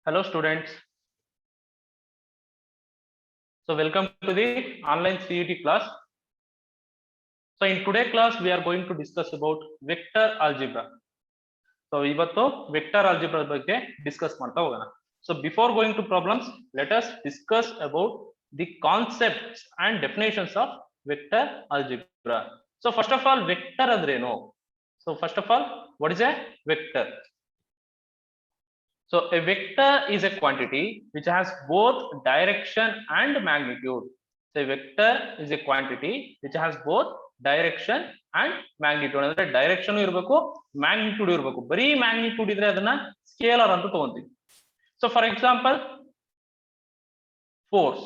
Hello students. So welcome to the online CET class. So in today's class we are going to discuss about vector algebra. So ivattu vector algebra ಬಗ್ಗೆ discuss ಮಾಡ್ತಾ ಹೋಗೋಣ. So before going to problems, let us discuss about the concepts and definitions of vector algebra. So first of all, vector ಅಂದ್ರೇನು? So first of all, what is a vector? So a vector is a quantity which has both direction and magnitude. So a vector is a quantity which has both direction and magnitude. ಅಂದ್ರೆ direction ಇರಬೇಕು, magnitude ಇರಬೇಕು. ಬರೀ magnitude ಇದ್ರೆ ಅದನ್ನ scalar ಅಂತ ತಗೊಂತೀವಿ. So for example force.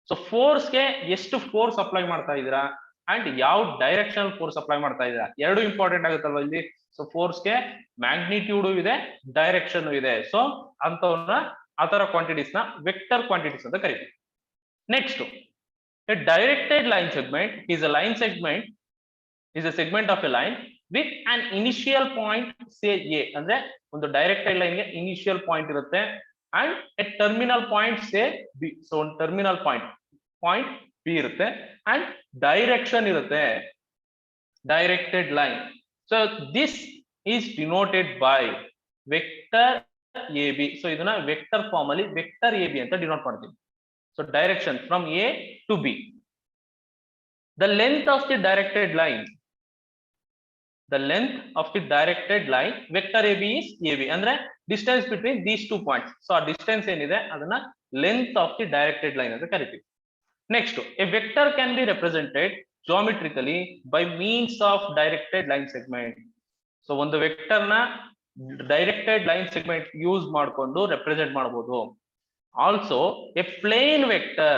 So ಫೋರ್ಸ್ಗೆ ಎಷ್ಟು ಫೋರ್ಸ್ ಅಪ್ಲೈ ಮಾಡ್ತಾ ಇದ್ದೀರಾ ಅಂಡ್ ಯಾವ ಡೈರೆಕ್ಷನ್ ಫೋರ್ಸ್ ಅಪ್ಲೈ ಮಾಡ್ತಾ ಇದ್ದೀರಾ, ಎರಡು ಇಂಪಾರ್ಟೆಂಟ್ ಆಗುತ್ತಲ್ವಾ ಇಲ್ಲಿ. ಸೊ ಫೋರ್ಸ್ಗೆ ಮ್ಯಾಗ್ನಿಟ್ಯೂಡ್ ಇದೆ, ಡೈರೆಕ್ಷನ್ ಇದೆ. ಸೊ ಅಂತವನ್ನ ಆತರ ಕ್ವಾಂಟಿಟೀಸ್ ನ ವೆಕ್ಟರ್ ಕ್ವಾಂಟಿಟೀಸ್ ಅಂತ ಕರೀತೀವಿ. Next, a directed line segment is a line segment is a segment of a line with an initial point say A. ಅಂದ್ರೆ ಒಂದು ಡೈರೆಕ್ಟೆಡ್ ಲೈನ್ ಗೆ ಇನಿಷಿಯಲ್ ಪಾಯಿಂಟ್ ಇರುತ್ತೆ and A terminal point say B. So ಒಂದು terminal point B ಇರುತ್ತೆ and direction ಇರುತ್ತೆ, directed line. So this is denoted by vector A B. So ಇದನ್ನ vector form ಅಲ್ಲಿ vector A B ಅಂತ denote ಮಾಡ್ತೀವಿ. So direction from A to B. The length of the directed line, vector AB is AB. ಅಂದ್ರೆ distance between these 2 points. So ಆ distance ಏನಿದೆ ಅದನ್ನ length of the directed line ಅಂತ ಕರಿತೀವಿ. Next, a vector can be represented geometrically by means of directed line segment. So ಒಂದು vector ನ directed line segment use ಮಾಡಿಕೊಂಡು represent ಮಾಡಬಹುದು. Also, a plane vector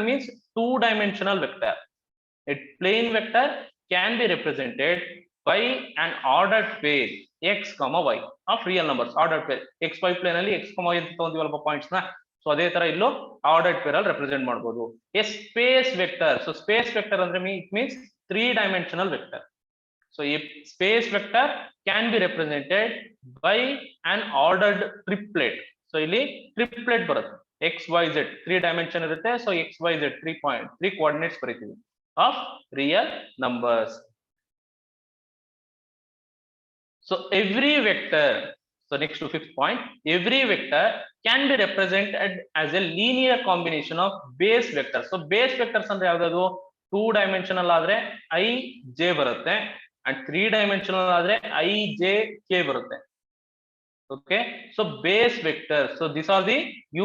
means two-dimensional vector. A plane vector can be represented by an ordered pair x, y of real numbers. Ordered pair xy plane ಅಲ್ಲಿ x, y ಅಂತ ತಗೊಂಡಿವಲ್ಲ points ನ. So ಅದೇ ತರ ಇಲ್ಲೂ ordered peer ಅಲ್ಲಿ represent ಮಾಡಬಹುದು. A space vector. So space vector ಅಂದ್ರೆ it means three-dimensional vector. So a space vector can be represented by an ordered triplet. So ಇಲ್ಲಿ ಟ್ರಿಪ್ಲೆಟ್ ಬರುತ್ತೆ. ಎಕ್ಸ್ ವೈ ಝೆಡ್ 3 ಡೈಮೆನ್ಷನ್ ಇರುತ್ತೆ. So X Y Z 3 coordinates ಬರೀತೀವಿ of real numbers. So every vector, so next to fifth point, every vector can be represented as a linear combination of base vector. So base vectors ಅಂದ್ರೆ ಯಾವ್ದು? 2 dimensional ಆದ್ರೆ I J ಬರುತ್ತೆ and 3 dimensional ಆದ್ರೆ I J K ಬರುತ್ತೆ. Okay, so base vectors, so these are the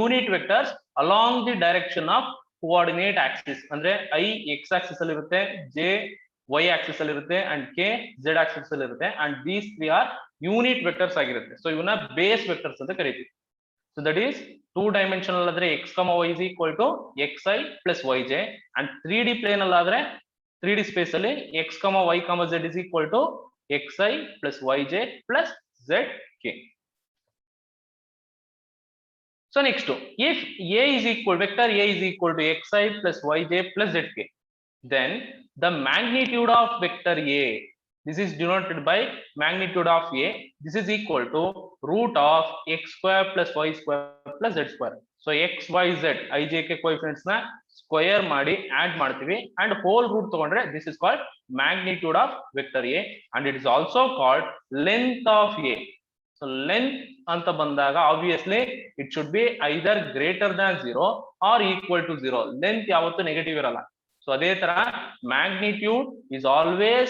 unit vectors along the direction of coordinate axis. ಅಂದ್ರೆ I x axis ಅಲ್ಲಿ ಇರುತ್ತೆ, J y axis ಅಲ್ಲಿ ಇರುತ್ತೆ and K z axis ಅಲ್ಲಿ ಇರುತ್ತೆ and these three are unit vectors ಆಗಿರುತ್ತೆ. So ಇವನ್ನ base vectors ಅಂತ ಕರೀತೀವಿ. So that is 2 dimensional ಆದ್ರೆ x, y is equal to xi plus yj and 3D plane ಅಲ್ಲಿ ಆದ್ರೆ 3D space ಅಲ್ಲಿ x, y, z is equal to xi plus yj plus zk. So next, if A is equal, vector A is equal to xi plus yj plus zk, then the magnitude of vector A, this is denoted by magnitude of A, this is equal to root of x square plus y square plus z square. So x, y, z, I, j, k coefficients na square ಮಾಡಿ add ಮಾಡ್ತೀವಿ and whole root ತಗೊಂಡ್ರೆ this is called magnitude of vector A and it is also called length of A. So length ಅಂತ ಬಂದಾಗ obviously it should be either greater than 0 or equal to 0. Length ಯಾವತ್ತೂ negative ಇರಲ್ಲ. So ಅದೇ ತರ magnitude is always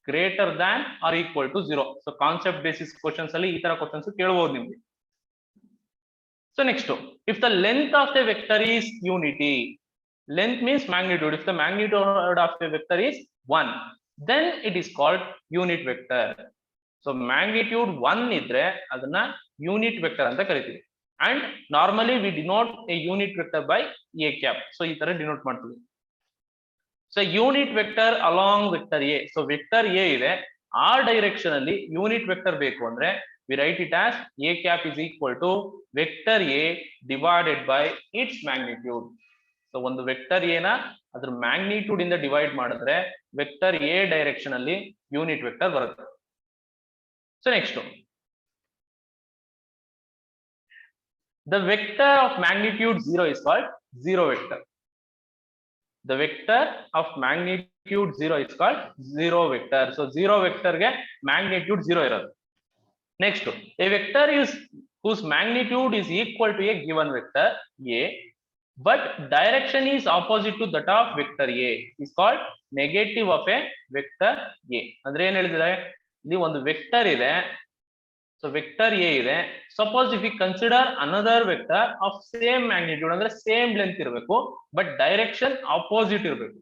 greater than or equal to 0. So concept basis questions ಅಲ್ಲಿ ಈ ತರ questions ಕೇಳಬಹುದು ನಿಮ್ಗೆ. So next, if the length of the vector is unity, length means magnitude. If the magnitude of the vector is 1, then it is called unit vector. So magnitude 1 ಇದ್ರೆ ಅದನ್ನ unit vector ಅಂತ ಕರಿತೀವಿ and normally we denote a unit vector by a cap. So ಈ ತರ denote ಮಾಡ್ತೀವಿ. So unit vector along vector A. So vector A ಇದೆ, ಆ direction ಅಲ್ಲಿ ಯೂನಿಟ್ ವೆಕ್ಟರ್ ಬೇಕು ಅಂದ್ರೆ we write it as A cap is equal to vector A divided by its magnitude. So ಒಂದು vector ಎನ ಅದ್ರ ಮ್ಯಾಗ್ನಿಟ್ಯೂಡ್ ಇಂದ ಡಿವೈಡ್ ಮಾಡಿದ್ರೆ ವೆಕ್ಟರ್ ಎ ಡೈರೆಕ್ಷನ್ ಅಲ್ಲಿ ಯೂನಿಟ್ ವೆಕ್ಟರ್ ಬರುತ್ತೆ. So next, The vector of magnitude 0 is called zero vector. The vector of magnitude 0 is called zero vector. So zero vector ge magnitude 0 irodu. Next, a vector is whose magnitude is equal to a given vector A, but direction is opposite to that of vector A is called negative of a vector A. ಅಂದ್ರೆ ಏನು ಹೇಳಿದ್ದಾರೆ, ಇಲ್ಲಿ ಒಂದು vector ಇದೆ, so vector A ಇದೆ. Suppose if we consider another vector of same magnitude, ಅಂದ್ರೆ same length ಇರಬೇಕು, but direction opposite ಇರಬೇಕು.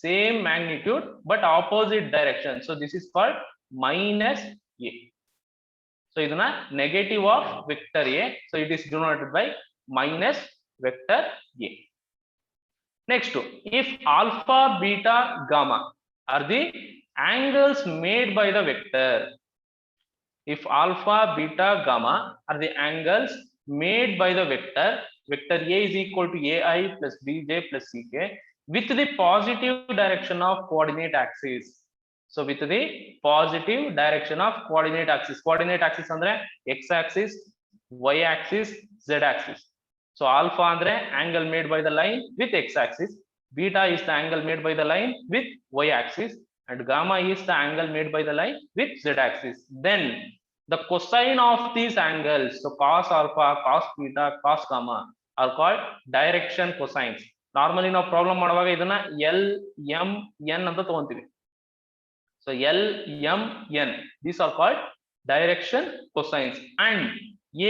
Same magnitude but opposite direction. So this is called minus A. So ಇದನ್ನ negative of vector A. So it is denoted by minus vector A. Next, if alpha, beta, gamma are the angles made by the vector. If alpha, beta, gamma are the angles made by the vector, vector A is equal to AI plus BJ plus CK with the positive direction of coordinate axis. So with the positive direction of coordinate axis. Coordinate axis andre x axis, y axis, z axis. So alpha andre angle made by the line with x axis, beta is the angle made by the line with y axis, and gamma is the angle made by the line with z axis. Then the cosine of these angles, so cos alpha, cos beta, cos gamma are called direction cosines. Normally ನಾವು problem ಮಾಡುವಾಗ ಇದನ್ನ L M N ಅಂತ ತಗೊಂತೀವಿ. So L M N these are called direction cosines. And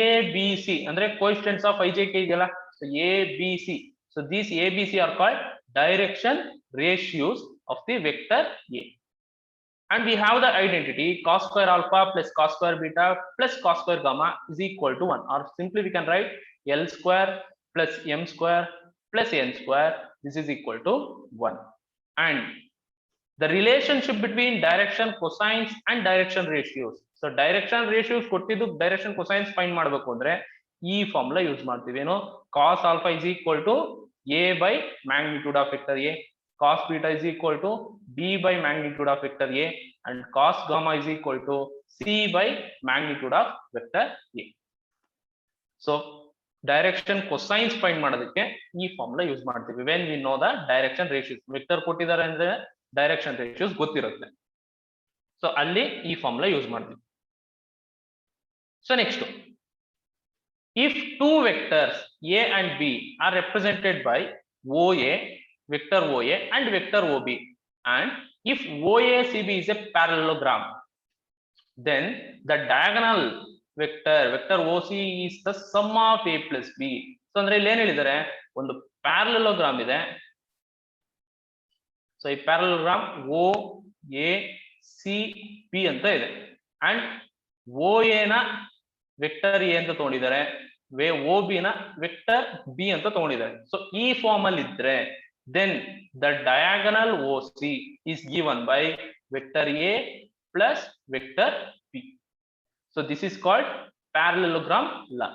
A B C ಅಂದ್ರೆ coefficients of IJK ಇದೆಯಲ್ಲ, so A B C, so these A B C are called direction ratios of the vector A. And we have the identity cos square alpha plus cos square beta plus cos square gamma is equal to 1, or simply we can write L square plus M square plus N square, this is equal to 1. And the relationship between direction cosines and direction ratios, so direction ratios ಕೊಟ್ಟಿದ್ದು direction cosines find ಮಾಡಬೇಕು ಅಂದ್ರೆ ಈ formula use ಮಾಡ್ತೀವಿ. ಏನು, cos alpha is equal to A by magnitude of vector A, cos beta is equal to B by magnitude of vector A, and cos gamma is equal to C by magnitude of vector A. So direction cosines find ಮಾಡೋದಕ್ಕೆ ಈ formula use ಮಾಡ್ತೀವಿ when we know the direction ratios. Vector ಕೊಟ್ಟಿದ್ದಾರೆ ಅಂದ್ರೆ direction ratios ಗೊತ್ತಿರುತ್ತೆ, so ಅಲ್ಲಿ ಈ formula use ಮಾಡ್ತೀವಿ. So next, if two vectors A and B are represented by OA, vector OA and vector OB, and if OACB is a parallelogram, then the diagonal vector OC is the sum of A plus B. So ಅಂದ್ರೆ ಇಲ್ಲಿ ಏನು ಹೇಳಿದ್ದಾರೆ, ಒಂದು parallelogram ಇದೆ. So ಈ parallelogram OACB ಅಂತ ಇದೆ, and OA ನ ವೆಕ್ಟರ್ A ಅಂತ ತಗೊಂಡಿದ್ದಾರೆ, OB ನ ವೆಕ್ಟರ್ B ಅಂತ ತಗೊಂಡಿದ್ದಾರೆ. ಸೊ ಈ ಫಾರ್ಮ್ ಅಲ್ಲಿ ಇದ್ರೆ then the diagonal OC is given by vector A plus vector B. So this is called parallelogram law.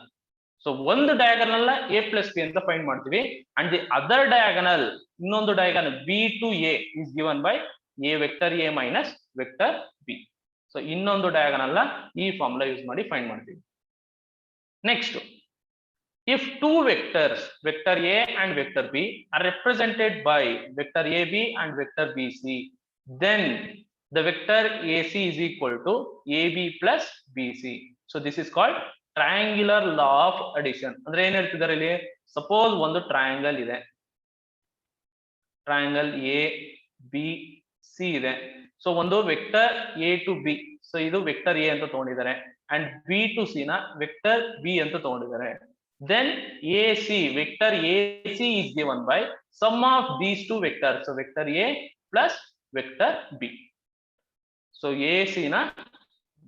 So ಒಂದು ಡಯಾಗನಲ್ A plus B ಅಂತ ಫೈಂಡ್ ಮಾಡ್ತೀವಿ, and the other diagonal, ಇನ್ನೊಂದು diagonal B to A is given by A vector A minus vector B. So ಇನ್ನೊಂದು diagonal ಈ formula use ಮಾಡಿ find ಮಾಡ್ತೀವಿ. Next, if two vectors, vector A and vector B, are represented by vector AB and vector BC, then the vector AC is equal to AB plus BC. So this is called triangular law of addition. ಅಂದ್ರೆ ಏನ್ ಹೇಳ್ತಿದ್ದಾರೆ ಇಲ್ಲಿ, suppose ಒಂದು triangle ಇದೆ, triangle A B C ಇದೆ. So ಒಂದು vector A to B, so ಇದು vector A ಅಂತ ತಗೊಂಡಿದ್ದಾರೆ, and B to C ನ ವೆಕ್ಟರ್ B ಅಂತ ತಗೊಂಡಿದ್ದಾರೆ. Then AC, vector AC is given by sum of these two vectors, so vector A plus vector B. So AC na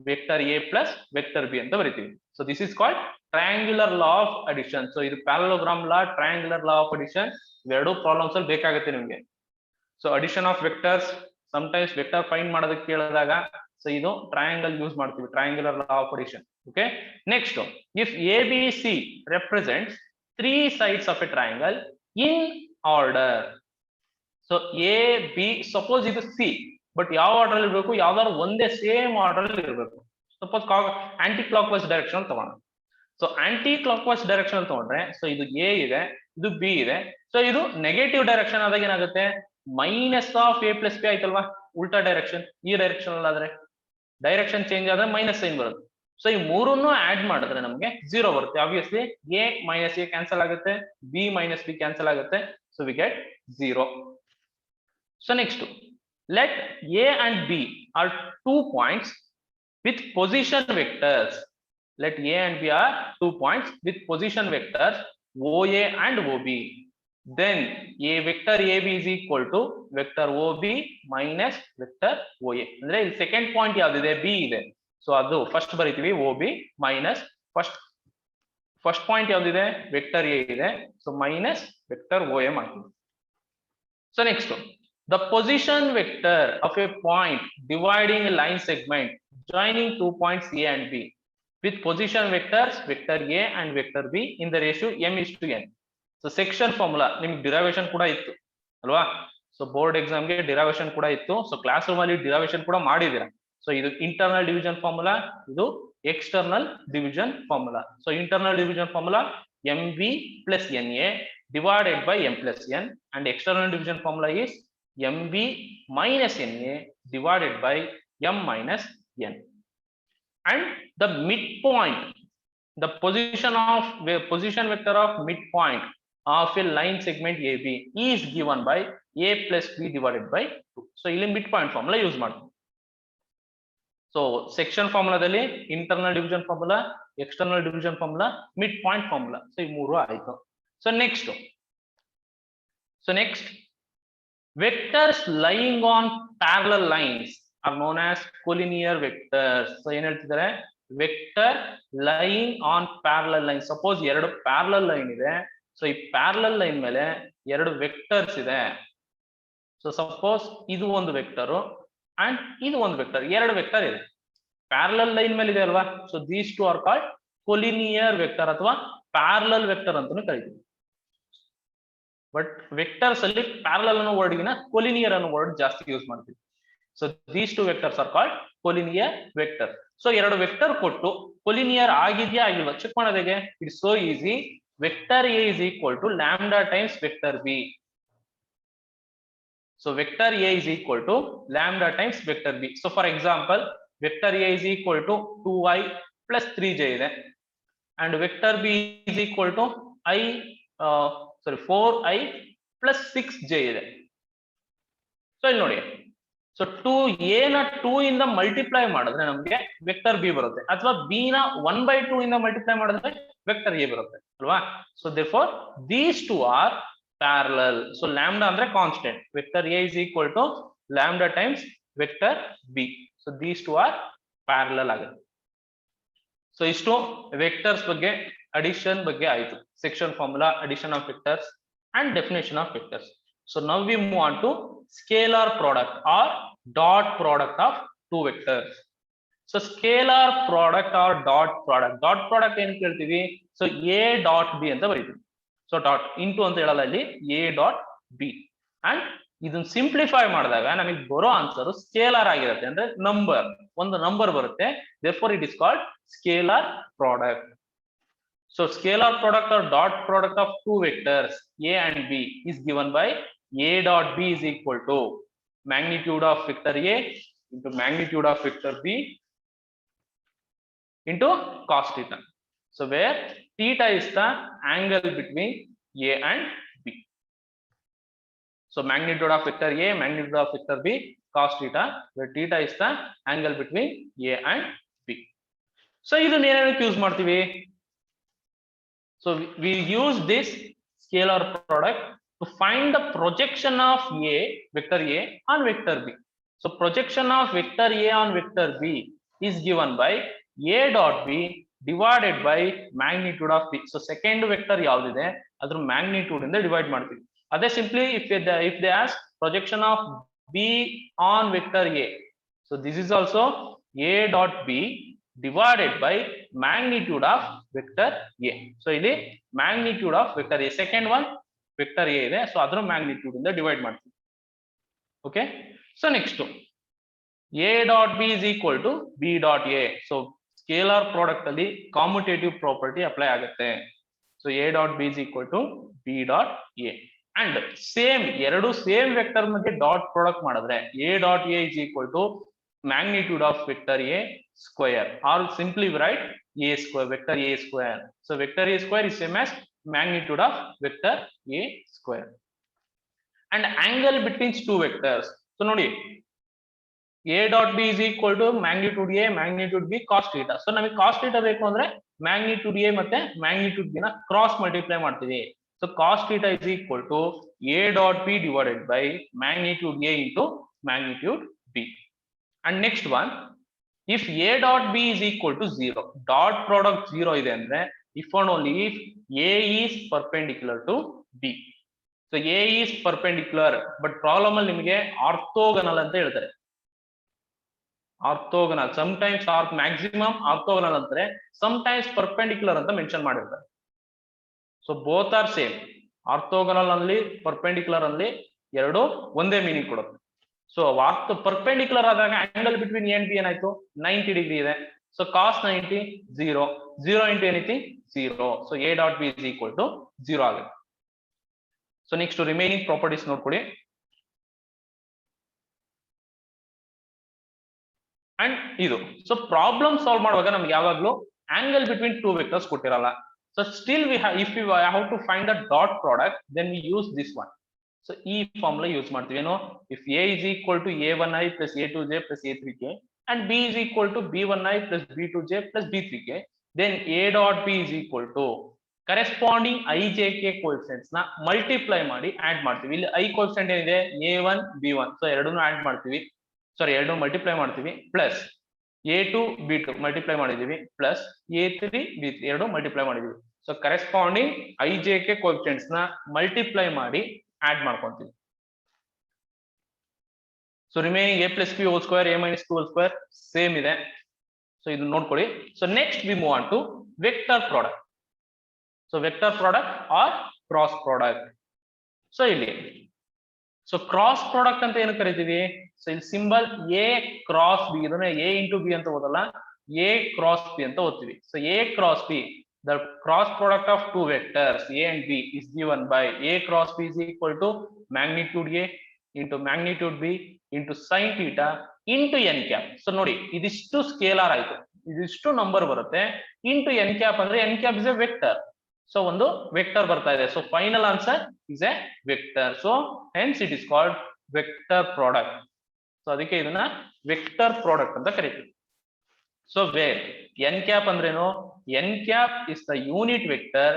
vector A plus vector B anta bariತೀವಿ. So this is called triangular law of addition. So ಇದು parallelogram law, triangular law of addition, ಇವೆರಡು problems ಅಲ್ಲಿ ಬೇಕಾಗುತ್ತೆ ನಿಮಗೆ. So addition of vectors, sometimes vector find ಮಾಡೋದಕ್ಕೆ ಕೇಳಿದಾಗ so ಇದು triangle use ಮಾಡ್ತೀವಿ, triangular law of addition. Okay, next, if ABC represents three sides of a triangle in order, so AB, suppose ಇದು C, but ಯಾವ order ಅಲ್ಲಿ ಇರಬೇಕು, ಯಾವ್ದಾದ್ರು ಒಂದೇ ಸೇಮ್ ಆರ್ಡರ್ ಅಲ್ಲಿ ಇರಬೇಕು. Suppose anticlockwise direction ತಗೋಣ. So anticlockwise direction ತಗೊಂಡ್ರೆ ಸೊ ಇದು ಎ ಇದೆ, ಇದು ಬಿ ಇದೆ. ಸೊ ಇದು ನೆಗೆಟಿವ್ ಡೈರೆಕ್ಷನ್ ಆದಾಗ ಏನಾಗುತ್ತೆ, minus of A plus B ಆಯ್ತಲ್ವಾ, ಉಲ್ಟಾ ಡೈರೆಕ್ಷನ್. ಈ ಡೈರೆಕ್ಷನ್ ಅಲ್ಲಿ ಆದ್ರೆ ಡೈರೆಕ್ಷನ್ ಚೇಂಜ್ ಆದ್ರೆ ಮೈನಸ್ ಸೈನ್ ಬರುತ್ತೆ. ಸೊ ಈ ಮೂರನ್ನು ಆಡ್ ಮಾಡಿದ್ರೆ ನಮಗೆ 0 ಬರುತ್ತೆ. Obviously A minus A cancel ಆಗುತ್ತೆ, ಬಿ ಮೈನಸ್ ಬಿ ಕ್ಯಾನ್ಸಲ್ ಆಗುತ್ತೆ. So we get 0. So next, let a and b are 2 points with position vectors. Let a and b are 2 points with position vectors oa and ob. Then a vector ab is equal to vector ob minus vector oa. ಅಂದ್ರೆ ಇಲ್ಲಿ second point ಯಾವ್ದಿದೆ, b ಇದೆ. So ಅದು first ಬರೀತೀವಿ ob minus first point ಯಾವ್ದಿದೆ, vector a ಇದೆ. So minus vector oa ಮಾಡ್ತೀವಿ. So next, the position vector of a point dividing a line segment joining 2 points a and b with position vectors vector a and vector b in the ratio m:n. So section formula ನಿಮಗೆ derivation ಕೂಡ ಇತ್ತು ಅಲ್ವಾ. So board exam ಗೆ derivation ಕೂಡ ಇತ್ತು. So class room ಅಲ್ಲಿ derivation ಕೂಡ ಮಾಡಿದೀರಾ. ಸೊ ಇದು ಇಂಟರ್ನಲ್ ಡಿವಿಷನ್ ಫಾರ್ಮುಲಾ, ಇದು external division formula. So internal division formula mv plus na divided by m plus n, and external division formula is mv minus na divided by m minus n. And the midpoint, the position vector of midpoint of a line segment ab is given by a plus b divided by 2. So ಇಲ್ಲಿ midpoint formula use ಮಾಡ್ತೀವಿ. So section ಫಾರ್ಮುಲಾದಲ್ಲಿ internal division formula, external division formula, mid point formula. So ಈ ಮೂರು ಆಯ್ತು. So next vectors lying on parallel lines are known as collinear vectors. So ಏನು ಹೇಳ್ತಿದ್ದಾರೆ, vector lying on parallel line. Suppose ಎರಡು parallel line ಇದೆ. So ಈ parallel line ಮೇಲೆ ಎರಡು ವೆಕ್ಟರ್ಸ್ ಇದೆ. ಸೊ ಸಪೋಸ್ ಇದು ಒಂದು ವೆಕ್ಟರ್ ಅಂಡ್ ಇದು ಒಂದು ವೆಕ್ಟರ್, ಎರಡು ವೆಕ್ಟರ್ ಇದೆ ಪ್ಯಾರಲಲ್ ಲೈನ್ ಮೇಲೆ ಇದೆ ಅಲ್ವಾ. So these two are called collinear vector ಅಥವಾ ಪ್ಯಾರಲಲ್ ವೆಕ್ಟರ್ ಅಂತಾನು ಕರಿತೀವಿ. ಬಟ್ ವೆಕ್ಟರ್ಸ್ ಅಲ್ಲಿ ಪ್ಯಾರಲಲ್ ಅನ್ನೋ ವರ್ಡ್ಗಿನ ಕೊಲಿನಿಯರ್ ಅನ್ನೋ ವರ್ಡ್ ಜಾಸ್ತಿ ಯೂಸ್ ಮಾಡ್ತೀವಿ. So these two vectors are called collinear vector. So ಎರಡು ವೆಕ್ಟರ್ ಕೊಟ್ಟು ಕೊಲಿನಿಯರ್ ಆಗಿದೆಯಾ ಆಗಿಲ್ವಾ ಚೆಕ್ ಮಾಡೋದು ಹೇಗೆ, it's so easy. Vector A is equal to lambda times vector B. So vector a is equal to lambda times vector b. So for example, vector a is equal to 2i plus 3j ಇದೆ, and vector b is equal to 4i plus 6j ಇದೆ. So ಇಲ್ಲಿ ನೋಡಿ, so 2a ನ 2 ಇಂದ multiply ಮಾಡಿದ್ರೆ ನಮಗೆ vector b ಬರುತ್ತೆ, ಅಥವಾ b ನ 1/2 ಇಂದ ಮಲ್ಟಿಪ್ಲೈ ಮಾಡಿದ್ರೆ ವೆಕ್ಟರ್ a ಬರುತ್ತೆ ಅಲ್ವಾ. So therefore these two are parallel. So lambda andre constant, vector a is equal to lambda times vector b. So these two are parallel ಆಗುತ್ತೆ. ಸೊ ಇಷ್ಟು vectors ಬಗ್ಗೆ, ಅಡಿಷನ್ ಬಗ್ಗೆ ಆಯ್ತು. Section formula, addition of vectors and definition of vectors. So now we move on to scalar product or dot product of two vectors. So scalar product or dot product ಏನು ಕೇಳ್ತೀವಿ, so a dot b ಅಂತ ಬರೀತೀವಿ. So dot into ಅಂತ ಹೇಳಲ್ಲ, ಇಲ್ಲಿ a dot b. And ಇದನ್ನ simplify ಮಾಡಿದಾಗ ನಮಗೆ ಬರೋ ಆನ್ಸರ್ ಸ್ಕೇಲಾರ್ ಆಗಿರುತ್ತೆ, ಅಂದ್ರೆ ಒಂದು ನಂಬರ್ ಬರುತ್ತೆ. therefore it is called scalar product. So scalar product or dot product of two vectors a and b is given by a dot b is equal to magnitude of vector a into magnitude of vector b into cos theta. So where theta is the angle between a and b. So magnitude of vector a, magnitude of vector b, cos theta, where theta is the angle between a and b. So ಇದನ್ನ ಏನಕ್ಕೆ use ಮಾಡ್ತೀವಿ, so we use this scalar product to find the projection of a, vector a on vector b. So projection of vector a on vector b is given by a dot b divided by magnitude of b. So second vector ಯಾವ್ದಿದೆ ಅದ್ರ magnitude ಇಂದ divide ಮಾಡ್ತೀವಿ. ಅದೇ simply if they ask projection of b on vector a, so this is also a dot b divided by magnitude of vector a. So ಇಲ್ಲಿ magnitude of vector a, second one vector a ಇದೆ, so ಅದರ magnitude ಇಂದ divide ಮಾಡ್ತೀವಿ. Okay, so next a dot b is equal to b dot a. So scalar product ಅಲ್ಲಿ commutative property apply ಆಗುತ್ತೆ. So A dot B is equal to B dot A and same ಎರಡು same vector ಮಧ್ಯೆ dot product ಮಾಡಿದ್ರೆ A dot A is equal to magnitude of vector A square, or simply write A square, vector A square. So vector A square is same as magnitude of vector A square. And angle between two vectors. So nodi A dot B is equal to magnitude A magnitude B cos theta. So ನಮಗೆ cos theta ಬೇಕು ಅಂದ್ರೆ magnitude A ಮತ್ತೆ magnitude B ನ cross multiply ಮಾಡ್ತೀವಿ. So cos theta is equal to A dot B divided by magnitude A into magnitude B. And next one, if A dot B is equal to 0, dot product 0 ಇದೆ ಅಂದ್ರೆ if and only if A is perpendicular to B. So A is perpendicular, but problem ಅಲ್ಲಿ ನಿಮಗೆ orthogonal ಅಂತ ಹೇಳ್ತಾರೆ. Orthogonal, sometimes maximum orthogonal ಅಂತಾರೆ, sometimes perpendicular ಅಂತ mention ಮಾಡಿರ್ತಾರೆ. So both are same. Orthogonal ಅಲ್ಲಿ perpendicular ಅಲ್ಲಿ ಎರಡು ಒಂದೇ ಮೀನಿಂಗ್ ಕೊಡುತ್ತೆ. ಸೊ ಪರ್ಪೆಂಡಿಕ್ಯುಲರ್ ಆದಾಗ angle between A and B ಏನಾಯ್ತು 90 ಡಿಗ್ರಿ ಇದೆ. So cos 90 0 0 into anything 0. So A dot B is equal to 0 ಆಗುತ್ತೆ. ಸೊ ನೆಕ್ಸ್ಟ್ ರಿಮೈನಿಂಗ್ ಪ್ರಾಪರ್ಟೀಸ್ ನೋಡ್ಕೊಳ್ಳಿ. ಅಂಡ್ ಇದು ಸೊ ಪ್ರಾಬ್ಲಮ್ ಸಾಲ್ವ್ ಮಾಡುವಾಗ ನಮ್ಗೆ ಯಾವಾಗ್ಲೂ ಆಂಗಲ್ ಬಿಟ್ವೀನ್ ಟೂ ವೆಕ್ಟರ್ಸ್ ಕೊಟ್ಟಿರಲ್ಲ. So still if you have to find the dot product then we use this one. So ಈ formula use ಮಾಡ್ತೀವಿ ಏನು, if A is equal to a1i plus a2j plus a3k and b is equal to b1i plus b2j plus b3k, then a dot b is equal to corresponding ijk coefficients ನ multiply ಮಾಡಿ add ಮಾಡ್ತೀವಿ. ಇಲ್ಲಿ i coefficient ಏನಿದೆ a1 b1, so ಎರಡನ್ನೂ add ಮಾಡ್ತೀವಿ, ಸಾರಿ ಎರಡನ್ನೂ multiply ಮಾಡ್ತೀವಿ, plus a2 b2 multiply ಮಾಡಿದೀವಿ, ಪ್ಲಸ್ a3 b3 ಎರಡು ಮಲ್ಟಿಪ್ಲೈ ಮಾಡಿದೀವಿ. ಸೊ ಕರೆಸ್ಪಾಂಡಿಂಗ್ ijk ಕೋಎಫಿಷಿಯೆಂಟ್ಸ್ ನ ಮಲ್ಟಿಪ್ಲೈ ಮಾಡಿ ಆಡ್ ಮಾಡ್ಕೊಂತೀವಿ. So remaining a plus b whole square a minus b whole square same ಇದೆ. ಸೊ ಇದು ನೋಡ್ಕೊಳ್ಳಿ. So next we move on to vector product. So vector product or cross product. So ಇಲ್ಲಿ so cross product ಅಂತ ಏನು ಕರಿತೀವಿ, so ಇಲ್ಲಿ symbol a cross b, ಇದನ್ನ a into b ಅಂತ ಓದಲ್ಲ, a ಕ್ರಾಸ್ b ಅಂತ ಓದ್ತೀವಿ. So a cross b, the cross product of two vectors a and b is given by a cross b is equal to magnitude a into magnitude b into sin theta into n cap. So ನೋಡಿ ಇದಿಷ್ಟು scalar ಆಯ್ತು, ಇದಿಷ್ಟು number ಬರುತ್ತೆ, into n cap ಅಂದ್ರೆ n cap is a vector. So ಒಂದು vector ಬರ್ತಾ ಇದೆ. So final answer is a vector. So hence it is called vector product. So ಅದಕ್ಕೆ ಇದನ್ನ ವೆಕ್ಟರ್ ಪ್ರಾಡಕ್ಟ್ ಅಂತ ಕರೀತೀವಿ. ಸೊ ವೇರ್ n cap ಅಂದ್ರೇನು, n cap is the unit vector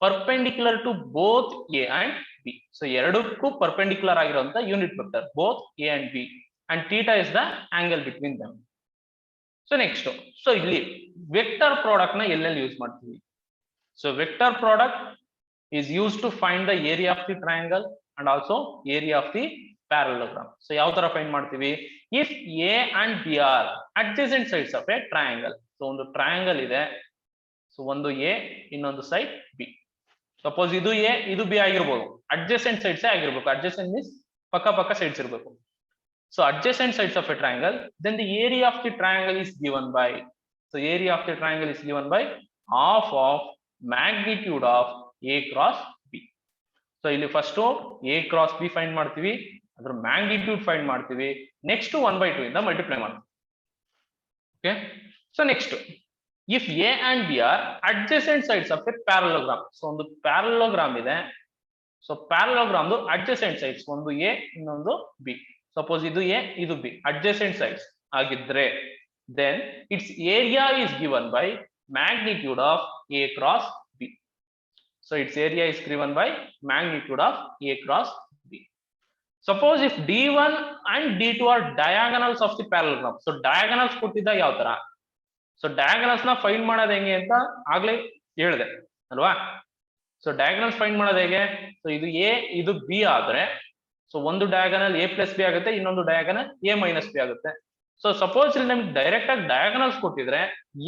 perpendicular to both a and b. So ಎರಡಕ್ಕೂ perpendicular ಆಗಿರುವಂತ unit vector both a and b, and theta is the angle between them. So next, so ಇಲ್ಲಿ vector product ನ ಎಲ್ಲೆಲ್ಲಿ use ಮಾಡ್ತೀವಿ. So vector product is used to find the area of the triangle and also area of the parallelogram. So ಯಾವ ತರ find ಮಾಡ್ತೀವಿ, if a and b are adjacent sides of a triangle. So ಒಂದು triangle ಇದೆ, so ಒಂದು a ಇನ್ನೊಂದು side b. Suppose ಇದು a ಇದು b ಆಗಿರ್ಬೋದು, ಅಡ್ಜಸೆಂಟ್ ಸೈಡ್ಸ್ ಆಗಿರ್ಬೇಕು. ಅಡ್ಜಸೆಂಟ್ ಮೀನ್ಸ್ ಪಕ್ಕ ಪಕ್ಕ ಸೈಡ್ಸ್ ಇರಬೇಕು. So adjacent sides of a triangle, then the area of the triangle is given by, so area of the triangle is given by half of magnitude of a cross b. ಸೊ ಇಲ್ಲಿ first a cross b find ಮಾಡ್ತೀವಿ, ಅದ್ರ magnitude find ಮಾಡ್ತೀವಿ, next 1/2 ಇಂದ multiply ಮಾಡ್ತೀವಿ. Okay, so next if a and b are adjacent sides of a parallelogram. So ಒಂದು parallelogram ಇದೆ, so parallelogram adjacent sides ಒಂದು a ಇನ್ನೊಂದು b. ಸಪೋಸ್ ಇದು a ಇದು b adjacent sides ಆಗಿದ್ರೆ, then its area is given by magnitude of a cross b. So its area is given by magnitude of a cross b. Suppose if d1 and d2 are diagonals of the parallelogram. So diagonals ಕೊಟ್ಟಿದ್ದಾಗ ಯಾವ ತರ, so diagonals ನ find ಮಾಡೋದು ಹೆಂಗೆ ಅಂತ ಆಗ್ಲೇ ಹೇಳಿದೆ ಅಲ್ವಾ. So diagonals find ಮಾಡೋದು ಹೇಗೆ, ಸೊ ಇದು a ಇದು b ಆದ್ರೆ, ಸೊ ಒಂದು ಡಯಾಗನಲ್ a ಪ್ಲಸ್ b ಆಗುತ್ತೆ, ಇನ್ನೊಂದು ಡಯಾಗನಲ್ a ಮೈನಸ್ b ಆಗುತ್ತೆ. ಸೊ ಸಪೋಸ್ ಇಲ್ಲಿ ನಮ್ಗೆ ಡೈರೆಕ್ಟ್ ಆಗಿ ಡಯಾಗನಲ್ಸ್ ಕೊಟ್ಟಿದ್ರೆ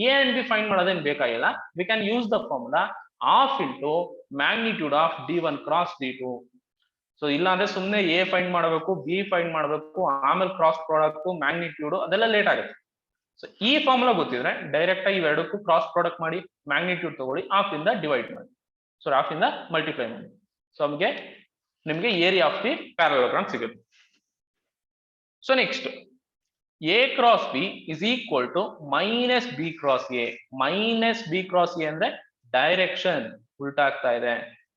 a ಅಂಡ್ b ಫೈಂಡ್ ಮಾಡೋದೇನು ಬೇಕಾಗಿಲ್ಲ. We can use the formula half into magnitude of d1 cross d2. So ಇಲ್ಲ ಅಂದ್ರೆ ಸುಮ್ಮನೆ a ಫೈಂಡ್ ಮಾಡಬೇಕು, b ಫೈಂಡ್ ಮಾಡಬೇಕು, ಆಮೇಲೆ ಕ್ರಾಸ್ ಪ್ರಾಡಕ್ಟ್ ಮ್ಯಾಗ್ನಿಟ್ಯೂಡ್ ಅದೆಲ್ಲ ಲೇಟ್ ಆಗುತ್ತೆ. ಸೊ ಈ ಫಾರ್ಮುಲಾ ಗೊತ್ತಿದ್ರೆ ಡೈರೆಕ್ಟ್ ಆಗಿ ಇವೆರಡಕ್ಕೂ ಕ್ರಾಸ್ ಪ್ರಾಡಕ್ಟ್ ಮಾಡಿ ಮ್ಯಾಗ್ನಿಟ್ಯೂಡ್ ತಗೊಳ್ಳಿ, ಹಾಫ್ ಇಂದ ಡಿವೈಡ್ ಮಾಡಿ, ಸೊ ಹಾಫ್ ಇಂದ ಮಲ್ಟಿಪ್ಲೈ ಮಾಡಿ. ಸೊ ನಮಗೆ ನಿಮಗೆ ಏರಿಯಾ ಆಫ್ ದಿ ಪ್ಯಾರಲೋಗ್ರಾಮ್ ಸಿಗುತ್ತೆ. So next A cross B is equal to minus B cross A. Minus B cross A ಅಂದ್ರೆ ಡೈರೆಕ್ಷನ್ ಉಲ್ಟಾ ಆಗ್ತಾ ಇದೆ.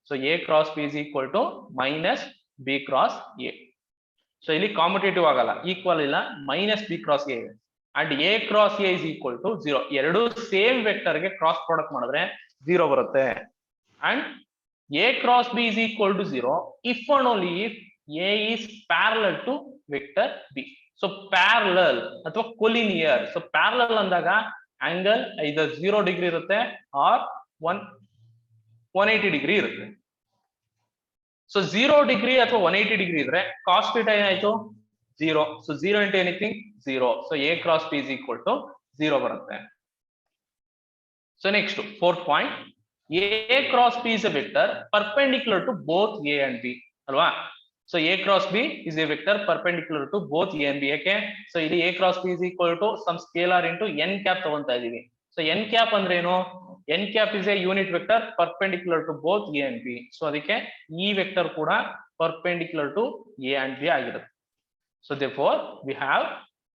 So A cross B is equal to minus B cross A. So ಇಲ್ಲಿ competitive ಆಗಲ್ಲ, equal ಇಲ್ಲ, minus B cross A ಇದೆ. And A cross A is equal to 0. ಎರಡು same vector ಗೆ ಕ್ರಾಸ್ ಪ್ರಾಡಕ್ಟ್ ಮಾಡಿದ್ರೆ 0 ಬರುತ್ತೆ. And A cross B is equal to 0 if and only if A is parallel to vector b. So parallel ಅಥವಾ collinear. So parallel ಅಂದಾಗ angle either 0 degree ಇರುತ್ತೆ or 180 degree ಇರುತ್ತೆ. So 0 degree ಅಥವಾ 180 degree ಇದ್ರೆ cos theta ಏನಾಯ್ತು 0. So 0 into anything 0. So A cross B is equal to 0 ಬರುತ್ತೆ. So next fourth point, A cross B is a vector perpendicular to both A and B ಅಲ್ವಾ. So A cross B is a vector perpendicular to both A and B. ಯಾಕೆ? So ಇಲ್ಲಿ A cross B is equal to some scalar into N cap ತಗೊಂತಾ ಇದೀವಿ. So N cap ಅಂದ್ರೆ ಏನು? N cap is a unit vector perpendicular to both A and B. So ಅದಕ್ಕೆ ಈ vector ಕೂಡ perpendicular to A and B ಆಗಿರುತ್ತೆ. So therefore we have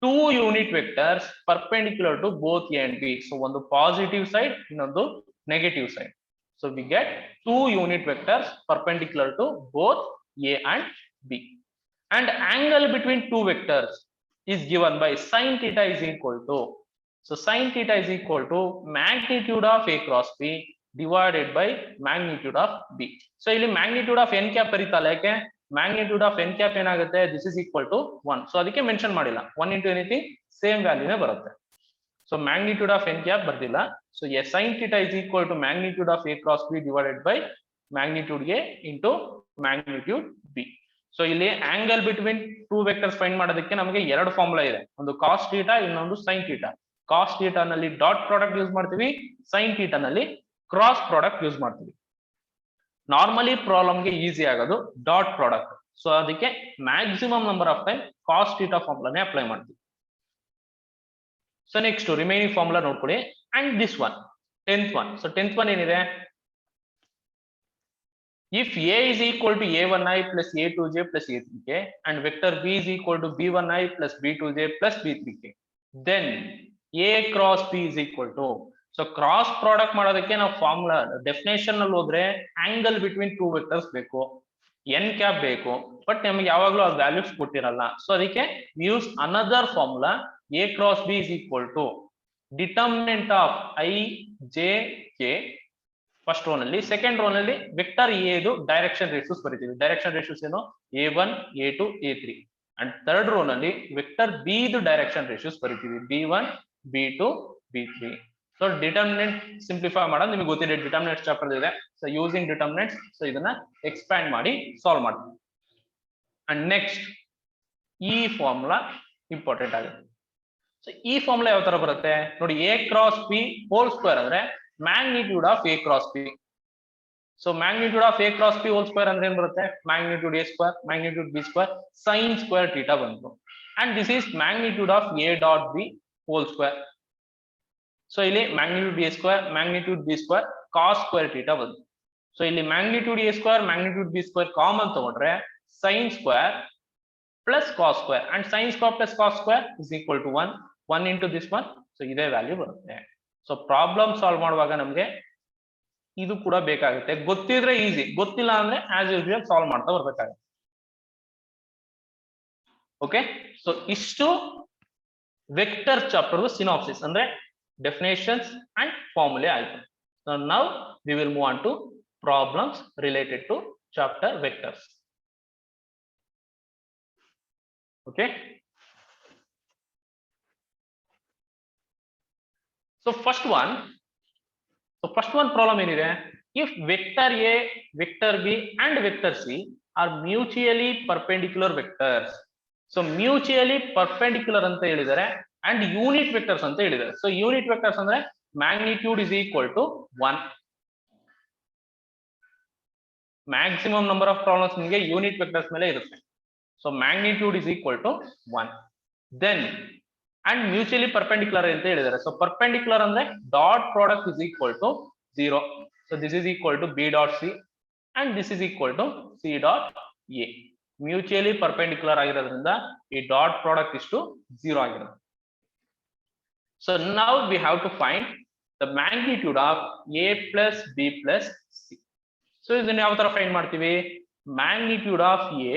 two unit vectors perpendicular to both a and b. So ಒಂದು positive side, ಇನ್ನೊಂದು negative side. So we get two unit vectors perpendicular to both a and b. And angle between two vectors is given by sin theta is equal to, so sin theta is equal to magnitude of a cross b divided by magnitude of b. So ಇಲ್ಲಿ magnitude of n cap ಬರೀತಲ್ಲ, ಯಾಕೆ? Magnitude of N cap ಏನಾಗುತ್ತೆ, this is equal to 1. So ಅದಕ್ಕೆ mention ಮಾಡಿಲ್ಲ. 1 into anything same ವ್ಯಾಲ್ಯೂನೇ ಬರುತ್ತೆ. So magnitude of N cap ಬರ್ದಿಲ್ಲ. So A sine theta is equal to magnitude of A cross B divided by magnitude A into magnitude B. So ಇಲ್ಲಿ angle between two vectors find ಮಾಡೋದಕ್ಕೆ ನಮಗೆ ಎರಡು formula ಇದೆ, ಒಂದು cos theta, ಇನ್ನೊಂದು sine theta. Cos theta ನಲ್ಲಿ dot product use ಮಾಡ್ತೀವಿ, sine theta ನಲ್ಲಿ ಕ್ರಾಸ್ ಪ್ರಾಡಕ್ಟ್ ಯೂಸ್ ಮಾಡ್ತೀವಿ. ನಾರ್ಮಲಿ ಪ್ರಾಬ್ಲಮ್ಗೆ ಈಸಿ ಆಗೋದು ಡಾಟ್ ಪ್ರಾಡಕ್ಟ್. ಸೊ ಅದಕ್ಕೆ maximum number of time cos theta ಫಾರ್ಮುಲಾನೇ ಅಪ್ಲೈ ಮಾಡ್ತೀವಿ. ಸೊ ನೆಕ್ಸ್ಟ್ ರಿಮೈನಿಂಗ್ ಫಾರ್ಮುಲಾ ನೋಡ್ಕೊಳ್ಳಿ. And this one 10th one. So 10th one ಏನಿದೆ, if A is equal to a1i plus a2j plus a3k and vector B is equal to b1i plus b2j plus b3k, then A cross B is equal to. So cross product ಮಾಡೋದಕ್ಕೆ ನಾವು formula definition ಅಲ್ಲಿ ಹೋದ್ರೆ angle between two vectors ಬೇಕು, N cap ಬೇಕು, but ನಮಗೆ ಯಾವಾಗ್ಲೂ ಆ values ಕೊಟ್ಟಿರಲ್ಲ. ಸೊ ಅದಕ್ಕೆ use another formula, A cross B is equal to determinant of I J K first row ನಲ್ಲಿ, ಸೆಕೆಂಡ್ ರೋ ನಲ್ಲಿ ವೆಕ್ಟರ್ ಎದು ಡೈರೆಕ್ಷನ್ ರೇಷಿಯೋಸ್ ಬರೀತೀವಿ. ಡೈರೆಕ್ಷನ್ ರೇಷಿಯೋಸ್ ಏನು, a1 a2 a3. And third row ನಲ್ಲಿ vector B ದು direction ratios ಬರೀತೀವಿ, b1 b2 b3. So determinant simplify ಮಾಡೋದು ನಿಮಗೆ ಗೊತ್ತಿದೆ, ಡಿಟರ್ಮಿನೆಂಟ್ಸ್ ಚಾಪ್ಟರ್ ಇದೆ. ಸೊ ಯೂಸಿಂಗ್ ಡಿಟರ್ಮಿನೆಂಟ್ಸ್, ಸೊ ಇದನ್ನ ಎಕ್ಸ್ಪ್ಯಾಂಡ್ ಮಾಡಿ ಸಾಲ್ವ್ ಮಾಡ್ತೀವಿ. ಅಂಡ್ ನೆಕ್ಸ್ಟ್ ಈ ಫಾರ್ಮುಲಾ ಇಂಪಾರ್ಟೆಂಟ್ ಆಗುತ್ತೆ. ಸೊ ಈ ಫಾರ್ಮುಲಾ ಯಾವ ತರ ಬರುತ್ತೆ ನೋಡಿ, A cross B whole square ಅಂದ್ರೆ magnitude of A cross B. So magnitude of A cross B whole square ಅಂದ್ರೆ ಏನ್ ಬರುತ್ತೆ, magnitude A square magnitude B square sine square theta ಬಂತು. And this is magnitude of A dot B whole square. So ಇಲ್ಲಿ magnitude A square magnitude B square cos square theta ಬಂತು. So ಇಲ್ಲಿ magnitude A square magnitude B square common ತಗೊಂಡ್ರೆ sine square plus cos square, and sine square plus cos square is equal to 1 into this one. So ಇದೇ value ಬರುತ್ತೆ. So problem solve ಮಾಡುವಾಗ ನಮ್ಗೆ ಇದು ಕೂಡ ಬೇಕಾಗುತ್ತೆ. ಗೊತ್ತಿದ್ರೆ ಈಸಿ, ಗೊತ್ತಿಲ್ಲ ಅಂದ್ರೆ ಆಸ್ ಯೂಶುವಲ್ ಸಾಲ್ವ್ ಮಾಡ್ತಾ ಬರ್ಬೇಕಾಗುತ್ತೆ. ಓಕೆ, ಸೊ ಇಷ್ಟು ವೆಕ್ಟರ್ ಚಾಪ್ಟರ್ ಸಿನಾಪ್ಸಿಸ್ ಅಂದ್ರೆ definitions and formulae ಆಯ್ತು. So now we will move on to problems related to chapter vectors. Okay, so first one problem ಏನಿದೆ, if vector a vector b and vector c are mutually perpendicular vectors. so mutually perpendicular ಅಂತ ಹೇಳಿದರೆ and unit vectors ಅಂತ ಹೇಳಿದ್ದಾರೆ. So unit vectors ಅಂದ್ರೆ magnitude is equal to 1. Maximum number of problems ನಿಮಗೆ unit vectors ಮೇಲೆ ಇರುತ್ತೆ. So magnitude is equal to 1. Then and mutually perpendicular ಅಂತ ಹೇಳಿದ್ದಾರೆ. ಸೊ ಪರ್ಪೆಂಡಿಕ್ಯುಲರ್ ಅಂದ್ರೆ dot product is equal to 0. So this is equal to B dot C and this is equal to C dot A. Mutually perpendicular ಆಗಿರೋದ್ರಿಂದ ಈ dot product ಇಷ್ಟು 0 ಆಗಿರುತ್ತೆ. So now we have to find the magnitude of A plus B plus C. So ಇದನ್ನ ಯಾವ ತರ find ಮಾಡ್ತೀವಿ? Magnitude of A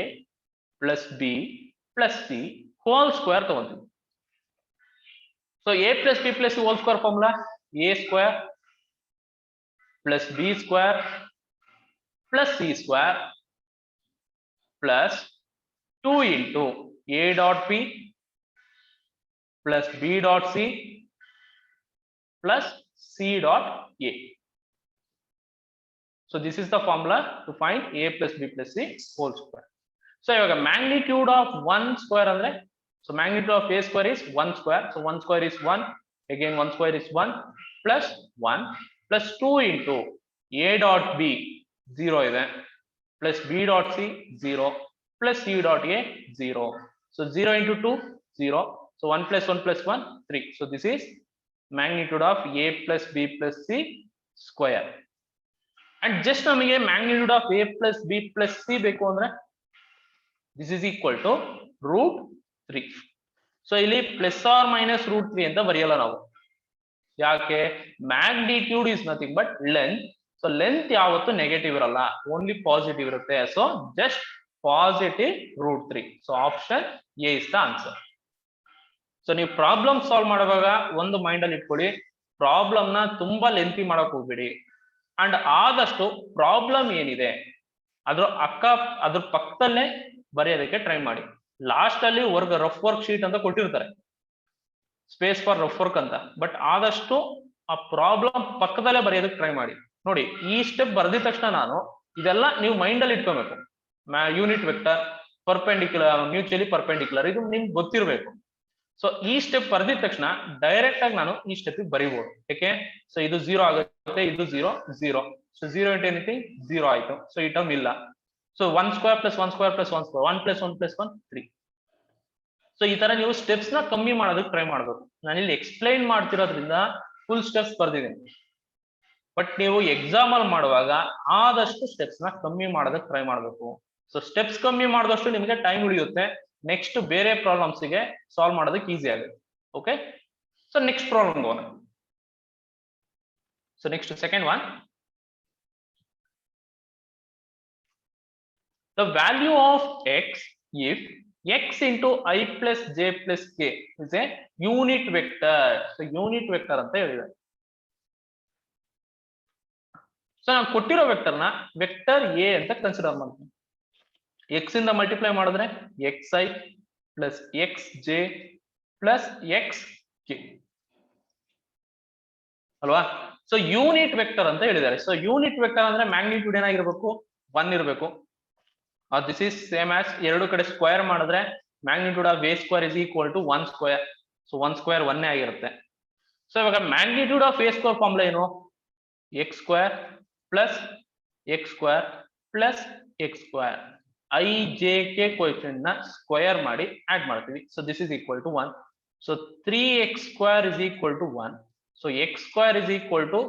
plus B plus C whole square ತಗೊಂತೀವಿ. So A plus B plus C whole square formula A square plus B square plus C square plus 2 into a dot b plus b dot c plus c dot a. So this is the formula to find a plus b plus c whole square. So ivaga magnitude of 1 square andre, so magnitude of a square is 1 square, so 1 square is 1, again 1 square is 1 plus 1 plus 2 into a dot b 0 ide plus b dot c 0 plus c dot a 0. So 0 into 2 0. So 1 plus 1 plus 1 3. So this is magnitude of a plus b plus c square. And just namage magnitude of a plus b plus c beku andre this is equal to root 3. So ಇಲ್ಲಿ plus or minus root 3 ಅಂತ ಬರೆಯಲ್ಲ ನಾವು. ಯಾಕೆ? magnitude is nothing but length. So length ಯಾವತ್ತು negative ಇರಲ್ಲ, only positive ಇರುತ್ತೆ. So just positive root 3. So option A is the answer. So ನೀವು problem solve ಮಾಡುವಾಗ ಒಂದು ಮೈಂಡ್ ಅಲ್ಲಿ ಇಟ್ಕೊಳ್ಳಿ, ಪ್ರಾಬ್ಲಮ್ ನ ತುಂಬಾ ಲೆಂತಿ ಮಾಡಕ್ ಹೋಗ್ಬೇಡಿ. ಅಂಡ್ ಆದಷ್ಟು ಪ್ರಾಬ್ಲಮ್ ಏನಿದೆ ಅದ್ರ ಪಕ್ಕದಲ್ಲೇ ಬರೆಯೋದಕ್ಕೆ ಟ್ರೈ ಮಾಡಿ. ಲಾಸ್ಟ್ ಅಲ್ಲಿ ರಫ್ ವರ್ಕ್ ಶೀಟ್ ಅಂತ ಕೊಟ್ಟಿರ್ತಾರೆ, ಸ್ಪೇಸ್ ಫಾರ್ ರಫ್ ವರ್ಕ್ ಅಂತ, ಬಟ್ ಆದಷ್ಟು ಆ ಪ್ರಾಬ್ಲಮ್ ಪಕ್ಕದಲ್ಲೇ ಬರೆಯೋದಕ್ಕೆ ಟ್ರೈ ಮಾಡಿ. ನೋಡಿ, ಈ ಸ್ಟೆಪ್ ಬರೆದಿದ ತಕ್ಷಣ ನಾನು ಇದೆಲ್ಲ ನೀವು ಮೈಂಡ್ ಅಲ್ಲಿ ಇಟ್ಕೋಬೇಕು. Unit vector, perpendicular, mutually perpendicular, ಇದು ನಿಮ್ಗೆ ಗೊತ್ತಿರಬೇಕು. ಸೊ ಈ ಸ್ಟೆಪ್ ಬರೆದಿದ ತಕ್ಷಣ ಡೈರೆಕ್ಟ್ ಆಗಿ ನಾನು ಈ ಸ್ಟೆಪ್ ಬರೀಬಹುದು. ಯಾಕೆ? ಸೊ ಇದು 0 ಆಗುತ್ತೆ, ಇದು 0 0. ಸೊ 0 ಇಂಟು ಎನಿಥಿಂಗ್ 0 ಆಯ್ತು. ಸೊ ಈ ಟರ್ಮ್ ಇಲ್ಲ. So 1 square plus 1 square plus 1 square, 1 plus 1 plus 1 3. So ಈ ತರ ನೀವು ಸ್ಟೆಪ್ಸ್ ನ ಕಮ್ಮಿ ಮಾಡೋದಕ್ಕೆ ಟ್ರೈ ಮಾಡಬೇಕು. ನಾನು ಇಲ್ಲಿ ಎಕ್ಸ್ಪ್ಲೈನ್ ಮಾಡ್ತಿರೋದ್ರಿಂದ ಫುಲ್ ಸ್ಟೆಪ್ಸ್ ಬರ್ದಿದ್ದೀನಿ, ಬಟ್ ನೀವು ಎಕ್ಸಾಮ್ ಅಲ್ಲಿ ಮಾಡುವಾಗ ಆದಷ್ಟು ಸ್ಟೆಪ್ಸ್ ನ ಕಮ್ಮಿ ಮಾಡೋದಕ್ಕೆ ಟ್ರೈ ಮಾಡಬೇಕು. ಸೊ ಸ್ಟೆಪ್ಸ್ ಕಮ್ಮಿ ಮಾಡಿದಷ್ಟು ನಿಮಗೆ ಟೈಮ್ ಉಳಿಯುತ್ತೆ, ನೆಕ್ಸ್ಟ್ ಬೇರೆ ಪ್ರಾಬ್ಲಮ್ಸ್ ಗೆ ಸಾಲ್ವ್ ಮಾಡೋದಕ್ಕೆ ಈಸಿ ಆಗುತ್ತೆ. ಓಕೆ, ಸೊ ನೆಕ್ಸ್ಟ್ ಪ್ರಾಬ್ಲಮ್ ಹೋಗೋಣ. So next second one, the value of X if x into I plus j plus k is a unit vector. So unit vector ಅಂತ ಹೇಳಿದ್ದಾರೆ. So ನಾವು ಕೊಟ್ಟಿರೋ vector ನ vector A ಅಂತ consider ಮಾಡ್ತೀವಿ. X ಇಂದ multiply ಮಾಡಿದ್ರೆ xi plus xj plus xk ಅಲ್ವಾ? ಸೊ ಯೂನಿಟ್ ವೆಕ್ಟರ್ ಅಂತ ಹೇಳಿದ್ದಾರೆ. ಸೊ ಯೂನಿಟ್ ವೆಕ್ಟರ್ ಅಂದ್ರೆ ಮ್ಯಾಗ್ನಿಟ್ಯೂಡ್ ಏನಾಗಿರ್ಬೇಕು? 1 ಇರಬೇಕು. ದಿಸ್ ಈಸ್ ಸೇಮ್ ಆಸ್ ಎರಡು ಕಡೆ ಸ್ಕ್ವೇರ್ ಮಾಡಿದ್ರೆ magnitude of a square is equal to 1 square. So 1 square 1 ಆಗಿರುತ್ತೆ. ಸೊ ಇವಾಗ magnitude of a square formula ಏನು? x square plus x square plus x square, i j k coefficient ನ square ಮಾಡಿ add ಮಾಡ್ತೀವಿ. So this is equal to 1. So 3x square is equal to 1. So x square is equal to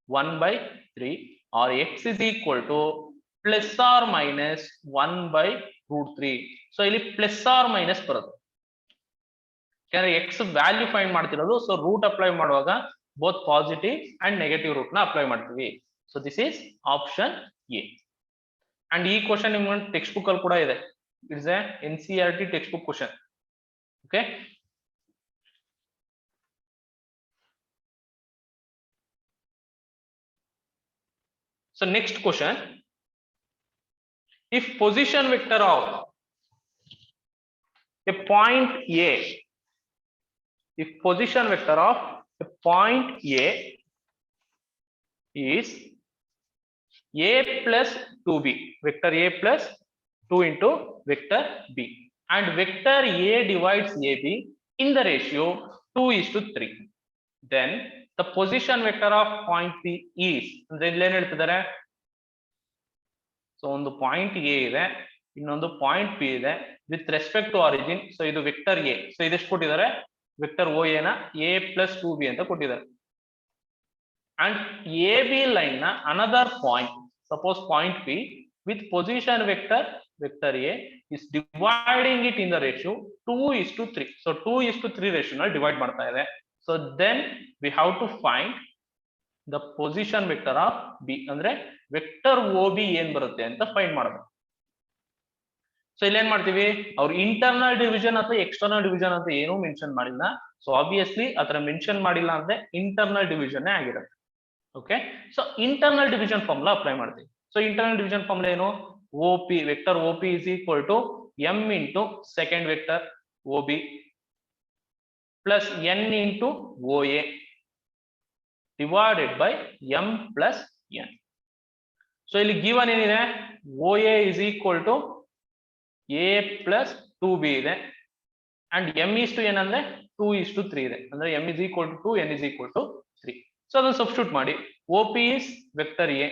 1/3 or x is equal to plus or minus 1/√3. So ಇಲ್ಲಿ plus or minus ಬರುತ್ತೆ, ಯಾಕಂದ್ರೆ X value find ಮಾಡ್ತಿರೋದು. So root apply ಮಾಡುವಾಗ both positive and negative root ನ apply ಮಾಡ್ತೀವಿ. So this is option A. And ಈ question ನಿಮ್ಮ textbook ಅಲ್ಲಿ ಕೂಡ ಇದೆ. It's a NCERT text book question. Okay, so next question, if position vector of a point A, if position vector of a point A is A plus 2B, vector A plus 2 into vector B, and vector A divides AB in the ratio 2:3, then the position vector of point P is, ಅಂದ್ರೆ ಇಲ್ಲಿ ಏನು ಹೇಳ್ತಿದ್ದಾರೆ? So ಒಂದು point A ಇದೆ, ಇನ್ನೊಂದು point P ಇದೆ with respect to origin. So ಇದು vector A. So ಇದೆಷ್ಟು ಕೊಟ್ಟಿದ್ದಾರೆ? ವೆಕ್ಟರ್ ಓ ಎ ನ ಎ ಪ್ಲಸ್ 2b ಅಂತ ಕೊಟ್ಟಿದ್ದಾರೆ. ಅಂಡ್ ಎ ಬಿ ಲೈನ್ ನ another point, suppose point P with position vector A is dividing it in the ratio 2:3. So 2:3 ratio ನಲ್ಲಿ divide ಮಾಡ್ತಾ ಇದೆ. So then we have to find the position vector of B, ಅಂದ್ರೆ vector OB ಏನ್ ಬರುತ್ತೆ ಅಂತ find ಮಾಡಬೇಕು. So ಇಲ್ಲಿ ಏನ್ ಮಾಡ್ತೀವಿ, ಅವ್ರು ಇಂಟರ್ನಲ್ ಡಿವಿಷನ್ ಅಥವಾ ಎಕ್ಸ್ಟರ್ನಲ್ ಡಿವಿಷನ್ ಅಂತ ಏನೂ ಮೆನ್ಷನ್ ಮಾಡಿಲ್ಲ. ಸೊ ಆಬ್ವಿಯಸ್ಲಿ ಆತರ ಮೆನ್ಷನ್ ಮಾಡಿಲ್ಲ ಅಂದ್ರೆ ಇಂಟರ್ನಲ್ ಡಿವಿಷನ್ ಆಗಿರುತ್ತೆ. Okay, so internal division formula apply ಮಾಡ್ತೀವಿ. ಸೊ ಇಂಟರ್ನಲ್ ಡಿವಿಷನ್ ಫಾರ್ಮುಲಾ ಏನು, OP vector OP is equal to m into second vector OB plus n into OA divided by m plus n. So ಇಲ್ಲಿ given ಏನಿದೆ, OA is equal to a plus 2b ಇದೆ and m is to n ಅಂದ್ರೆ 2:3 ಇದೆ, ಅಂದ್ರೆ m is equal to 2, n is equal to 3. So ಅದನ್ನು substitute ಮಾಡಿ. OP is vector A.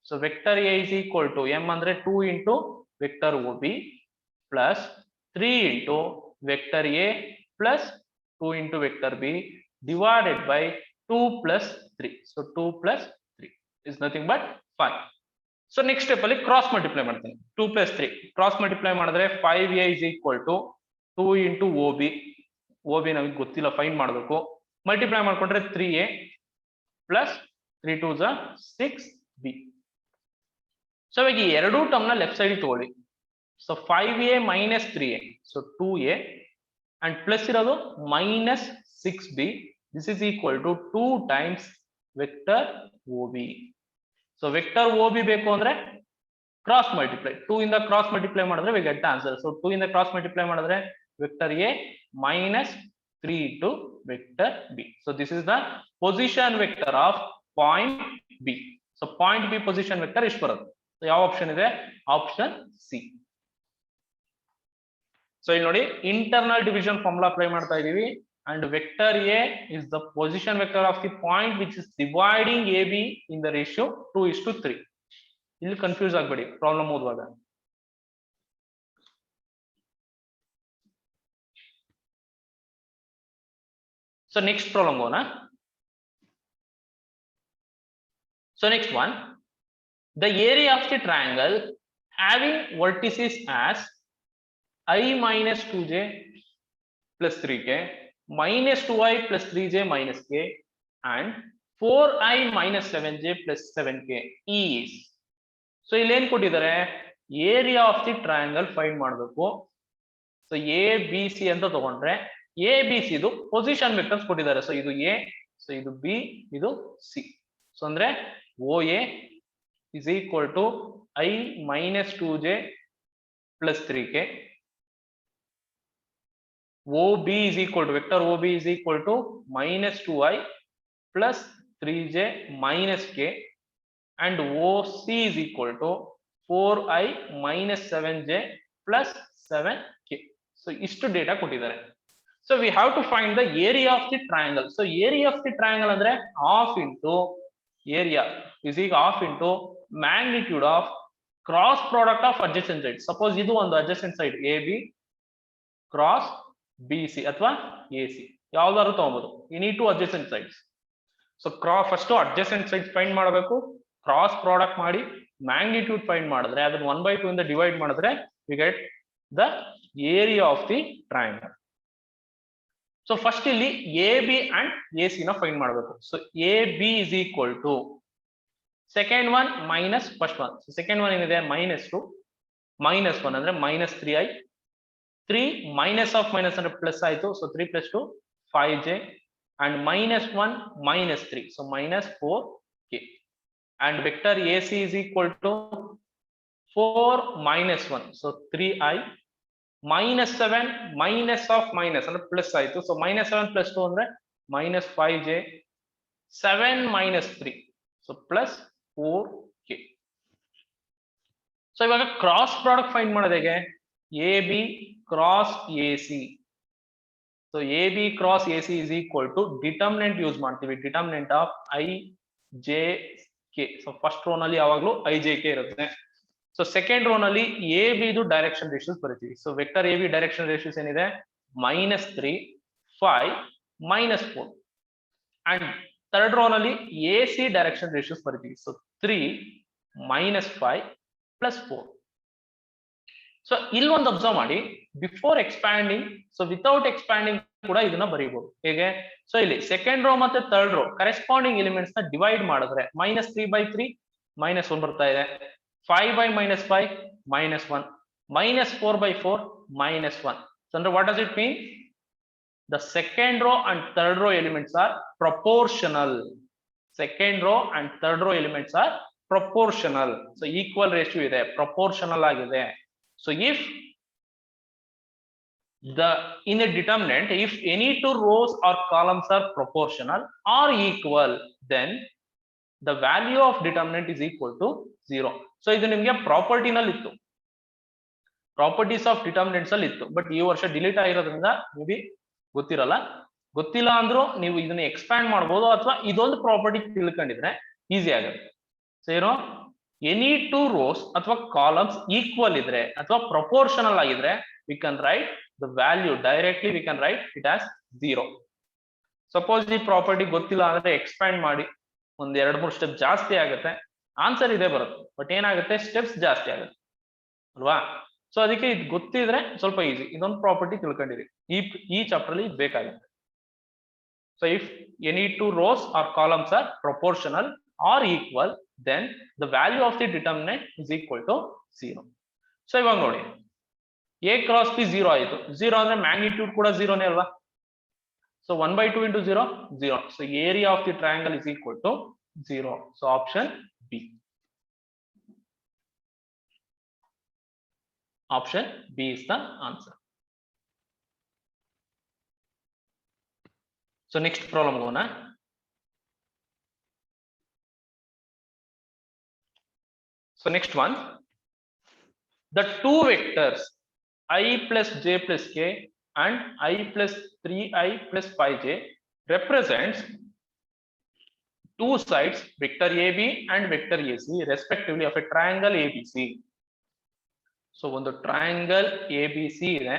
So vector A is equal to m andre 2 into vector OB plus 3 into vector A plus 2 into vector B divided by 2 plus 3. So 2 plus 3 is nothing but 5. So next step alli cross multiply ಮಾಡ್ತೀನಿ. 2 plus 3 cross multiply ಮಾಡಿದ್ರೆ 5A is equal to 2 into OB. OB ನಮಗೆ ಗೊತ್ತಿಲ್ಲ, find ಮಾಡಬೇಕು. Multiply ಮಾಡ್ಕೊಂಡ್ರೆ 3A plus 3 2s are 6B. So ಇವಾಗ ಈ ಎರಡೂ term ನ ಲೆಫ್ಟ್ ಸೈಡ್ ತಗೊಳ್ಳಿ. So 5A minus 3A, so 2A and plus ಇರೋದು minus 6B. This is equal to 2 times vector OB. So vector OB ಬೇಕು ಅಂದ್ರೆ ಕ್ರಾಸ್ ಮಲ್ಟಿಪ್ಲೈ, 2 ಇಂದ cross multiply ಮಾಡಿದ್ರೆ ವಿ ಗೆಟ್ ಆನ್ಸರ್. ಸೊ 2 ಇಂದ cross multiply ಮಾಡಿದ್ರೆ vector A minus 3 into vector B. So this is the position vector of point B. So point B position vector ಇಷ್ಟು ಬರುತ್ತೆ. ಯಾವ option ಇದೆ, option C. So ಇಲ್ಲಿ ನೋಡಿ, internal division formula apply ಮಾಡ್ತಾ ಇದೀವಿ and vector A is the position vector of the point which is dividing AB in the ratio 2:3. ಇಲ್ಲಿ confuse ಆಗಬೇಡಿ ಪ್ರಾಬ್ಲಮ್ ಓದುವಾಗ. ಸೊ ನೆಕ್ಸ್ಟ್ ಪ್ರಾಬ್ಲಮ್ ಹೋಗೋಣ. So next one, the area of the triangle having vertices as I minus 2j plus 3k minus 2i plus 3j minus k and 4i minus 7j plus 7k is. So ಇಲ್ಲಿ ಏನ್ ಕೊಟ್ಟಿದ್ದಾರೆ, area of the triangle find ಮಾಡಬೇಕು. So ABC ಅಂತ ತಗೊಂಡ್ರೆ ABC ಇದು position vectors ಕೊಟ್ಟಿದ್ದಾರೆ. So ಇದು A, so ಇದು B, ಇದು C. ಸೊ ಅಂದ್ರೆ OA is equal to I minus 2j plus 3k. OB is equal to, vector OB is equal to minus 2i plus 3j minus k and OC is equal to 4i minus 7j plus 7k. So ಇಷ್ಟು data ಕೊಟ್ಟಿದ್ದಾರೆ. So we have to find the area of the triangle. So area of the triangle ಅಂದ್ರೆ half into area is equal half into magnitude of cross product of adjacent sides. Suppose ಇದು ಒಂದು adjacent side AB cross BC ಅಥವಾ AC, ಯಾವ್ದಾದ್ರು ತಗೋಬಹುದು. You need two adjacent sides. So first adjacent sides find ಮಾಡಬೇಕು, cross product ಮಾಡಿ magnitude find ಮಾಡಿದ್ರೆ ಅದನ್ನ 1/2 ಇಂದ ಡಿವೈಡ್ ಮಾಡಿದ್ರೆ we get the area of the triangle. So first ಇಲ್ಲಿ AB ಅಂಡ್ AC ನ ಫೈಂಡ್ ಮಾಡಬೇಕು. So AB is equal to second one minus first one. Second one ಏನಿದೆ -2, -1 ಅಂದ್ರೆ -3i, 3 ಮೈನಸ್ ಆಫ್ ಮೈನಸ್ ಅಂದ್ರೆ ಪ್ಲಸ್ ಆಯ್ತು. So 3 + 2 5j and -1 -3, so -4k and vector AC is equal to 4 - 1, so 3i -7 minus of minus ಅಂದ್ರೆ plus ಆಯ್ತು. So -7 + 2 ಅಂದ್ರೆ -5j, 7 - 3, so +4k. So ಇವಾಗ cross product find ಮಾಡೋದು ಹೇಗೆ, AB cross AC. So AB cross AC is equal to determinant use ಮಾಡ್ತೀವಿ, determinant of IJK. So first row ನಲ್ಲಿ ಯಾವಾಗಲೂ IJK ಇರುತ್ತೆ. ಸೊ ಸೆಕೆಂಡ್ ರೋ ನಲ್ಲಿ AB ಇದು ಡೈರೆಕ್ಷನ್ ರೇಷಿಯೋಸ್ ಬರೀತೀವಿ. So vector AB direction ratios ಏನಿದೆ -3, 5 minus 4 and third row ನಲ್ಲಿ AC direction ratios ಬರ್ತೀವಿ. So 3 minus 5 plus 4. ಸೊ ಇಲ್ಲೊಂದು ಅಬ್ಸರ್ವ್ ಮಾಡಿ, before expanding, so without expanding ಕೂಡ ಇದನ್ನ ಬರೀಬಹುದು. ಹೇಗೆ? ಸೊ ಇಲ್ಲಿ ಸೆಕೆಂಡ್ ರೋ ಮತ್ತೆ ಥರ್ಡ್ ರೋ ಕರೆಸ್ಪಾಂಡಿಂಗ್ ಎಲಿಮೆಂಟ್ಸ್ ನ ಡಿವೈಡ್ ಮಾಡಿದ್ರೆ -3/3 -1 ಬರ್ತಾ ಇದೆ, 5/-5 -1, -4/4 -1. So under what does it mean? The second row and third row elements are proportional. Second row and third row elements are proportional. So equal ratio ಇದೆ, proportional ಆಗಿದೆ. So if in a determinant, if any two rows or columns are proportional or equal, then the value of determinant is equal to 0. So ಇದು ನಿಮಗೆ property ನಲ್ಲಿ ಇತ್ತು, properties of determinants ಅಲ್ಲಿ ಇತ್ತು, but ಈ ವರ್ಷ ಡಿಲೀಟ್ ಆಗಿರೋದ್ರಿಂದ ಮೇ ಬಿ ಗೊತ್ತಿಲ್ಲ ಅಂದ್ರೂ ನೀವು ಇದನ್ನ ಎಕ್ಸ್ಪ್ಯಾಂಡ್ ಮಾಡಬಹುದು, ಅಥವಾ ಇದೊಂದು ಪ್ರಾಪರ್ಟಿ ತಿಳ್ಕೊಂಡಿದ್ರೆ ಈಸಿ ಆಗುತ್ತೆ. ಸೊ ಏನೋ ಎನಿ ಟೂ ರೋಸ್ ಅಥವಾ ಕಾಲಮ್ಸ್ ಈಕ್ವಲ್ ಇದ್ರೆ ಅಥವಾ ಪ್ರಪೋರ್ಷನಲ್ ಆಗಿದ್ರೆ we can write the value directly, we can write it as 0. Suppose ಈ ಪ್ರಾಪರ್ಟಿ ಗೊತ್ತಿಲ್ಲ ಅಂದ್ರೆ ಎಕ್ಸ್ಪ್ಯಾಂಡ್ ಮಾಡಿ ಒಂದ್ 2-3 ಸ್ಟೆಪ್ ಜಾಸ್ತಿ ಆಗುತ್ತೆ, ಆನ್ಸರ್ ಇದೇ ಬರುತ್ತೆ, ಬಟ್ ಏನಾಗುತ್ತೆ ಸ್ಟೆಪ್ಸ್ ಜಾಸ್ತಿ ಆಗುತ್ತೆ ಅಲ್ವಾ. ಸೊ ಅದಕ್ಕೆ ಇದು ಗೊತ್ತಿದ್ರೆ ಸ್ವಲ್ಪ ಈಸಿ, ಇದೊಂದು ಪ್ರಾಪರ್ಟಿ ತಿಳ್ಕೊಂಡಿರಿ, ಈ ಚಾಪ್ಟರ್ ಅಲ್ಲಿ ಬೇಕಾಗುತ್ತೆ. So if any two rows or columns are proportional or equal, then the value of the determinant is equal to 0. So ಇವಾಗ ನೋಡಿ a cross b 0 ಆಯಿತು, 0 ಅಂದ್ರೆ ಮ್ಯಾಗ್ನಿಟ್ಯೂಡ್ ಕೂಡ 0 ನೇ ಅಲ್ವಾ. So 1/2 into 0 0. So area of the triangle is equal to 0. So option B. Option B is the answer. So next problem ಹೋಗೋಣ. So next one, the two vectors I plus j plus k and I plus 3i plus 5j represents two sides vector AB and vector AC respectively of a triangle ABC. So ಒಂದು triangle ABC ಇದೆ,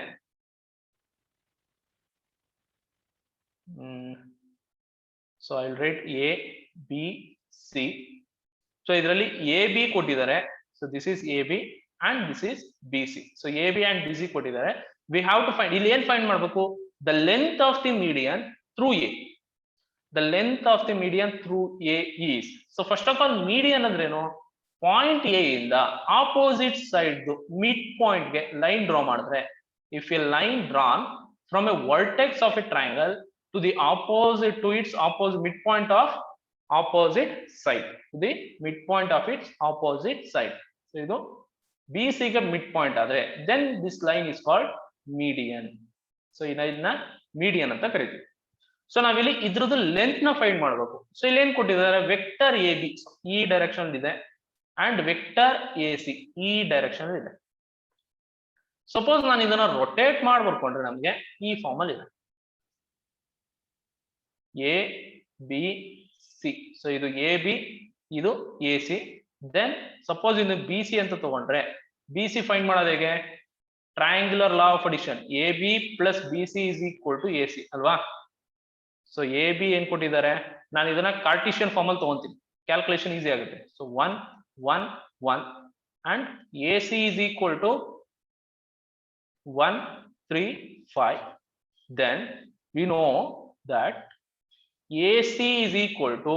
so I'll write A B C. So ಇದರಲ್ಲಿ A B ಕೊಟ್ಟಿದ್ದಾರೆ, so this is A B and this is B C. So A B and B C ಕೊಟ್ಟಿದ್ದಾರೆ, V have to find, ಇಲ್ಲಿ ಏನ್ find ಮಾಡಬೇಕು? The length of the median through A. The length of the median through A is, so first of all median ಅಂದ್ರೇನು? Point A ಇಂದ opposite side mid point ಗೆ line draw ಮಾಡಿದ್ರೆ, if A line drawn from a vertex of a triangle to the opposite to its opposite midpoint of opposite side, to the midpoint of its opposite side. So idu BC ಗೆ midpoint ಆದ್ರೆ then this line is called median. So ಇದನ್ನ median ಅಂತ ಕರೀತೀವಿ. So ನಾವಿಲ್ಲಿ ಇದ್ರದ್ದು length ನ find ಮಾಡಬೇಕು. So ಇಲ್ಲಿ ಏನ್ ಕೊಟ್ಟಿದ್ದಾರೆ? ವೆಕ್ಟರ್ ಎ ಬಿ ಈ ಡೈರೆಕ್ಷನ್ ಇದೆ ಅಂಡ್ ವೆಕ್ಟರ್ ಎ ಸಿ ಈ ಡೈರೆಕ್ಷನ್ ಇದೆ. ಸಪೋಸ್ ನಾನು ಇದನ್ನ ರೊಟೇಟ್ ಮಾಡಿ ಬರ್ಕೊಂಡ್ರೆ ನಮ್ಗೆ ಈ ಫಾರ್ಮ್ ಅಲ್ಲಿ ಇದೆ, ಎ ಬಿ ಸಿ. ಸೊ ಇದು ಎ ಬಿ, ಇದು ಎ ಸಿ. ದೆನ್ ಸಪೋಸ್ ಇದು ಬಿ ಸಿ ಅಂತ ತಗೊಂಡ್ರೆ, ಬಿ ಸಿ ಫೈಂಡ್ ಮಾಡೋದು ಹೇಗೆ? Triangular law of addition, A B plus B C is equal to A C ಅಲ್ವಾ. ಸೊ ಎ ಬಿ ಏನ್ ಕೊಟ್ಟಿದ್ದಾರೆ, ನಾನು ಇದನ್ನ ಕಾರ್ಟಿಷಿಯನ್ ಫಾರ್ಮ್ ಅಲ್ಲಿ ತಗೊಂತೀನಿ, ಕ್ಯಾಲ್ಕುಲೇಷನ್ ಈಸಿ ಆಗುತ್ತೆ. So 1 1 1 and A C is equal to 1 3 5. Then we know that AC is equal to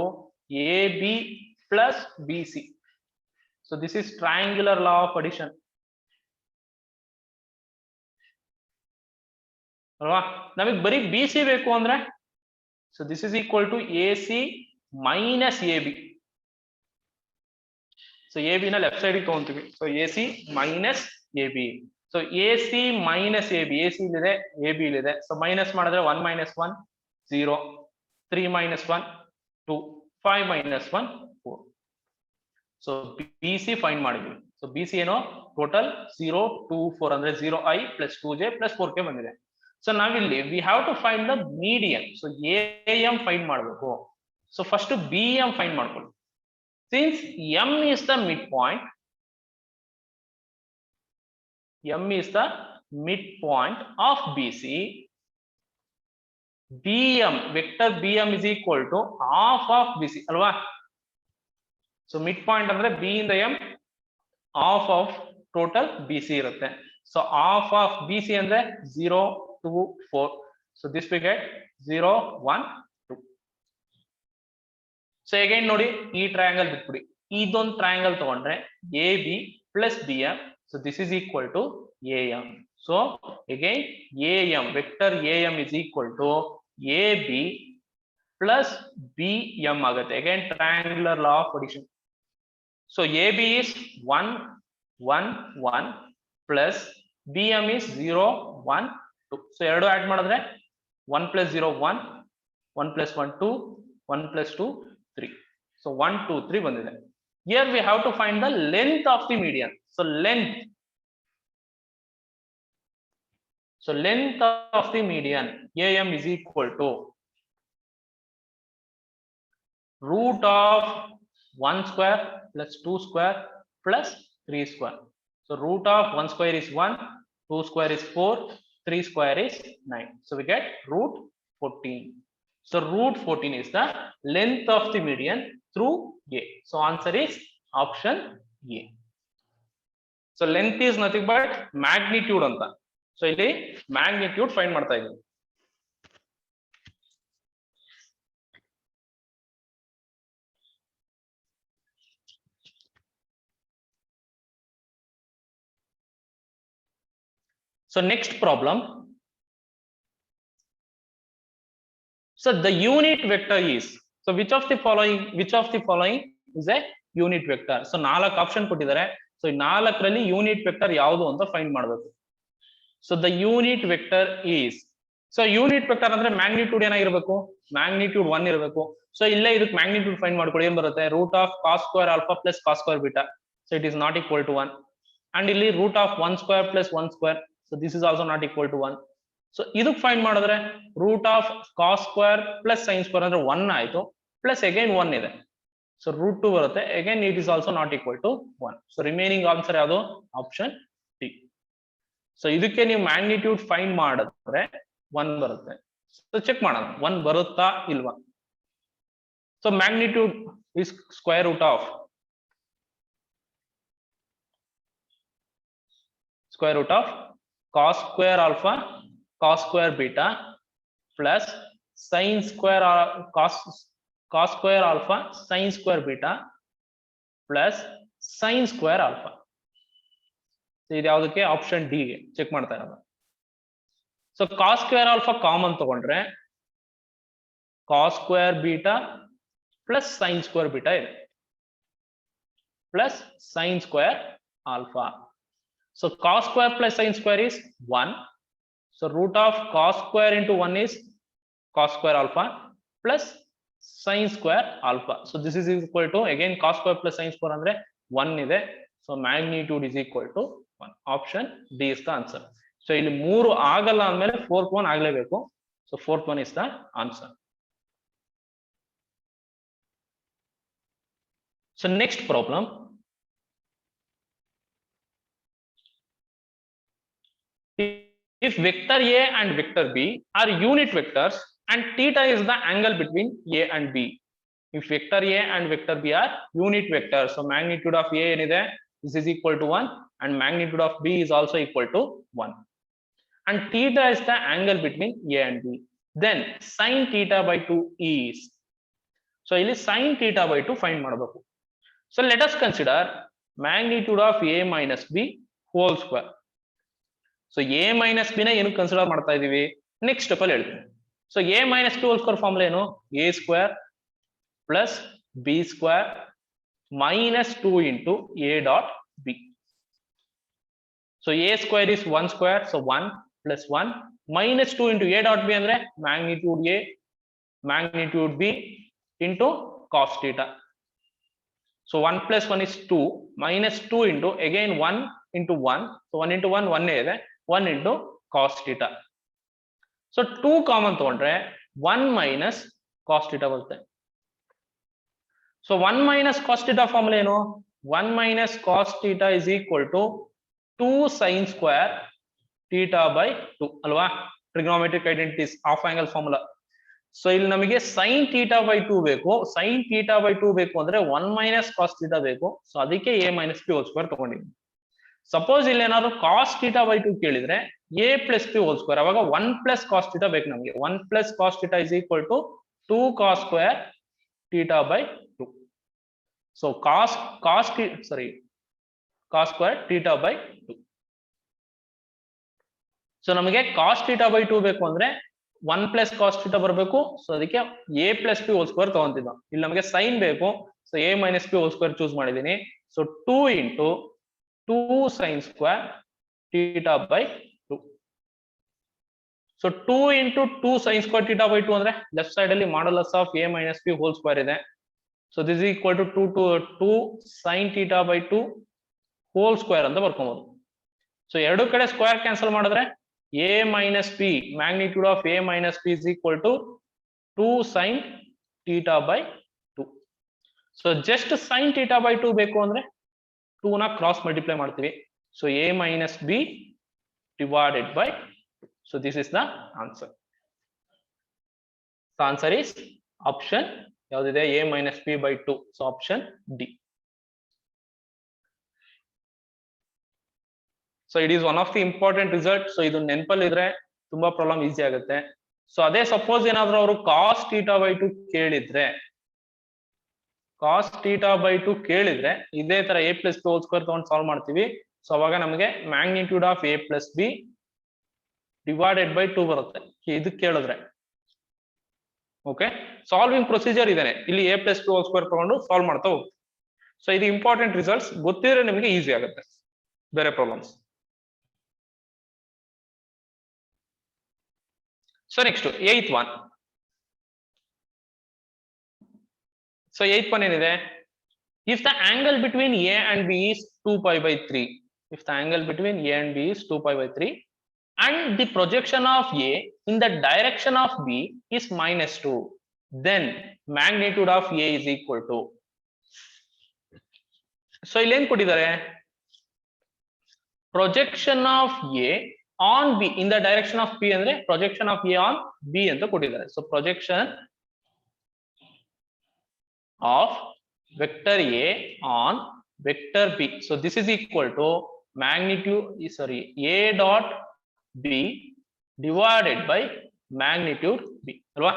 AB plus BC. So this is triangular law of addition. ಅಲ್ವಾ? ನಮಗೆ ಬರೀ BC ಬೇಕು ಅಂದ್ರೆ, so this is equal to AC minus AB. So AB ನ left side ತಗೊಂತೀವಿ, so AC minus AB. So AC minus AB, AC ಇಲ್ಲಿದೆ, AB ಇಲ್ಲಿದೆ. So minus ಮಾಡಿದ್ರೆ 1 minus 1 0, 3 minus 1 2, 5 minus 1 4. So BC find ಮಾಡಿದ್ವಿ. So BC ಏನೋ total 0 2 4 ಅಂದ್ರೆ 0i plus 2j plus 4k ಬಂದಿದೆ. So ನಾವಿಲ್ಲಿ we have to find the median. So AM find ಮಾಡಬೇಕು. So first BM find ಮಾಡ್ಕೊಳ್ಳಿ. Since M is the midpoint, M is the midpoint of BC, bm vector bm is equal to half of bc alwa. So midpoint andre b in the m half of total bc irutte. So half of bc andre 0 2 4. So this we get 0 1 2. So again nodi ee triangle bitbidi idon triangle tagondre ab plus bm. So this is equal to am. So again am vector am is equal to ab plus bm agutte. Again triangular law of addition. So ab is 1 1 1 plus bm is 0 1 2. So eradu add madidre 1 plus 0 1 1 plus 1 2 1 plus 2 3. So 1 2 3 bandide. Here we have to find the length of the median. So length of the median am is equal to root of 1 square plus 2 square plus 3 square. So root of 1 square is 1, 2 square is 4, 3 square is 9. So we get root 14. So root 14 is the length of the median through A. So answer is option A. So length is nothing but magnitude anta. So ಇಲ್ಲಿ magnitude find ಮಾಡ್ತಾ ಇದ್ದೀನಿ. So next problem. So the unit vector is, so which of the following is a unit vector? So 4 option ಕೊಟ್ಟಿದ್ದಾರೆ. So ಈ 4ರಲ್ಲಿ unit vector ಯಾವುದು ಅಂತ find ಮಾಡಬೇಕು. So the unit vector is, so unit vector ಅಂದ್ರೆ magnitude ಏನಾಗಿರಬೇಕು? magnitude 1 ಇರಬೇಕು. So ಇಲ್ಲೇ ಇದಕ್ಕೆ magnitude ಫೈಂಡ್ ಮಾಡ್ಕೊಳ್ಳಿ. ಏನು ಬರುತ್ತೆ? root of cos square alpha plus cos square beta. So it is not equal to 1. And ಇಲ್ಲಿ root of 1 square plus 1 square. So this is also not equal to 1. So ಇದಕ್ಕೆ find ಮಾಡಿದ್ರೆ root of cos square plus sin square ಅಂದ್ರೆ 1 ಆಯ್ತು, plus again 1 ಇದೆ. So root 2 ಬರುತ್ತೆ. Again it is also not equal to 1. So remaining answer ಯಾವುದು? Option D. So ಇದಕ್ಕೆ ನೀವು magnitude find ಮಾಡಿದ್ರೆ 1 ಬರುತ್ತೆ. So ಚೆಕ್ ಮಾಡೋಣ 1 ಬರುತ್ತಾ ಇಲ್ವಾ. So magnitude is square root of cos square alpha cos square beta plus sin square cos square alpha sin square beta plus sin square alpha. ಇದು ಯಾವುದಕ್ಕೆ? Option D ಗೆ check ಮಾಡ್ತಾ ಇರೋದು. So cos square alpha common ತಗೊಂಡ್ರೆ cos square beta plus sin square beta ಇದೆ plus sin square alpha. So cos square plus sin square is 1. So root of cos square into 1 is cos square alpha plus sin square alpha. So this is equal to, again cos square plus sin square andre 1 ಇದೆ. So magnitude is equal to 1. Option D is the answer. So ಇಲ್ಲಿ 3 ಆಗಲ್ಲ ಅಂದಮೇಲೆ 4th one ಆಗಲೇಬೇಕು. So 4th one is the answer. So next problem. If vector A and vector B are unit vectors and theta is the angle between A and B. If vector A and vector B are unit vectors, so magnitude of A ಏನಿದೆ? This is equal to 1 and magnitude of B is also equal to 1. And theta is the angle between A and B. Then sin theta by 2 is. So ಇಲ್ಲಿ sin theta by 2 find ಮಾಡಬೇಕು. So let us consider magnitude of A minus B whole square. So A minus B ನ ಏನು consider ಮಾಡ್ತಾ ಇದೀವಿ? Next step ಅಲ್ಲಿ ಹೇಳ್ತೀನಿ. So A minus B whole square formula ಏನು? A square plus B square minus 2 into A dot B. So A square is 1 square, so 1 plus 1 minus 2 into A dot B ಅಂದ್ರೆ magnitude A magnitude B into cos theta. So 1 plus 1 is 2 minus 2 into again 1 into 1. So 1 into 1 1 ಇದೆ, 1 into cos theta. So 2 common ತಗೊಂಡ್ರೆ 1 minus cos theta ಬರುತ್ತೆ. So 1 minus cos theta formula ಏನು? 1 minus cos theta is equal to 2 sin square theta by 2 ಅಲ್ವಾ? Trigonometric identities half angle formula. So ಇಲ್ಲಿ ನಮಗೆ sin theta by 2 ಬೇಕು. sin theta by 2 ಬೇಕು ಅಂದ್ರೆ 1 minus cos theta ಬೇಕು. So ಅದಕ್ಕೆ a minus p whole square ತಗೊಂಡಿದ್ದೀನಿ. Suppose ಇಲ್ಲಿ ಏನಾದ್ರು cos theta by 2 ಕೇಳಿದ್ರೆ a plus p whole square, ಅವಾಗ 1 plus cos theta ಬೇಕು ನಮಗೆ. 1 plus cos theta is equal to 2 cos square theta by 2. So cos square theta by 2. So ನಮಗೆ cos theta by 2 ಬೇಕು ಅಂದ್ರೆ 1 plus cos theta ಬರಬೇಕು. So ಅದಕ್ಕೆ a plus p whole square ತಗೊಂತಿದ್ದ. ಇಲ್ಲಿ ನಮಗೆ sin ಬೇಕು. So a minus p whole square choose ಮಾಡಿದೀನಿ. So 2 into 2 sin square theta by 2. So 2 into 2 sin square theta by 2 ಅಂದ್ರೆ ಲೆಫ್ಟ್ ಸೈಡ್ ಅಲ್ಲಿ modulus of a minus p whole square ಇದೆ. So this is equal to 2 sin theta by 2 whole square ಅಂತ ಬರ್ಕೊಬಹುದು. So ಎರಡು ಕಡೆ square cancel ಮಾಡಿದ್ರೆ a minus p, magnitude of a minus p is equal to 2 sin theta by 2. So just sin theta by 2 ಬೇಕು ಅಂದ್ರೆ 2 ನ cross multiply ಮಾಡ್ತೀವಿ. So a minus b divided by 2. So this is the answer. The answer is option ಯಾವ್ದಿದೆ, a minus p by 2. So option D. So it is one of the important result. So ಇದು ನೆನಪಲ್ಲಿ ಇದ್ರೆ ತುಂಬಾ problem easy ಆಗುತ್ತೆ. So ಅದೇ suppose ಏನಾದ್ರು ಅವರು cos theta by 2 ಕೇಳಿದ್ರೆ, cos theta by 2 ಕೇಳಿದ್ರೆ ಇದೇ ತರ a plus b whole square ತಗೊಂಡು ಸಾಲ್ವ್ ಮಾಡ್ತೀವಿ. ಸೊ ಅವಾಗ ನಮಗೆ magnitude of a plus b divided by 2 ಬರುತ್ತೆ ಇದು ಕೇಳಿದ್ರೆ. ಓಕೆ, ಸಾಲ್ವಿಂಗ್ ಪ್ರೊಸೀಜರ್ ಇದೇನೆ. ಇಲ್ಲಿ a plus b whole square ತಗೊಂಡು ಸಾಲ್ವ್ ಮಾಡ್ತಾ ಹೋಗ್ತೀವಿ. ಸೊ ಇದು ಇಂಪಾರ್ಟೆಂಟ್ ರಿಸಲ್ಟ್ಸ್, ಗೊತ್ತಿದ್ರೆ ನಿಮಗೆ ಈಸಿ ಆಗುತ್ತೆ ಬೇರೆ problems. So next, 8th one. So 8th one ಏನಿದೆ, if the angle between a and b is 2 pi by 3, if the angle between a and b is 2 pi by 3 and the projection of a in the direction of b is -2, then magnitude of a is equal to. So ಇಲ್ಲಿ ಏನ್ ಕೊಟ್ಟಿದ್ದಾರೆ, projection of a on b in the direction of p ಅಂದ್ರೆ projection of a on b ಅಂತ ಕೊಟ್ಟಿದ್ದಾರೆ. So projection of vector a on vector b, so this is equal to magnitude a dot b divided by magnitude b ಅಲ್ವಾ.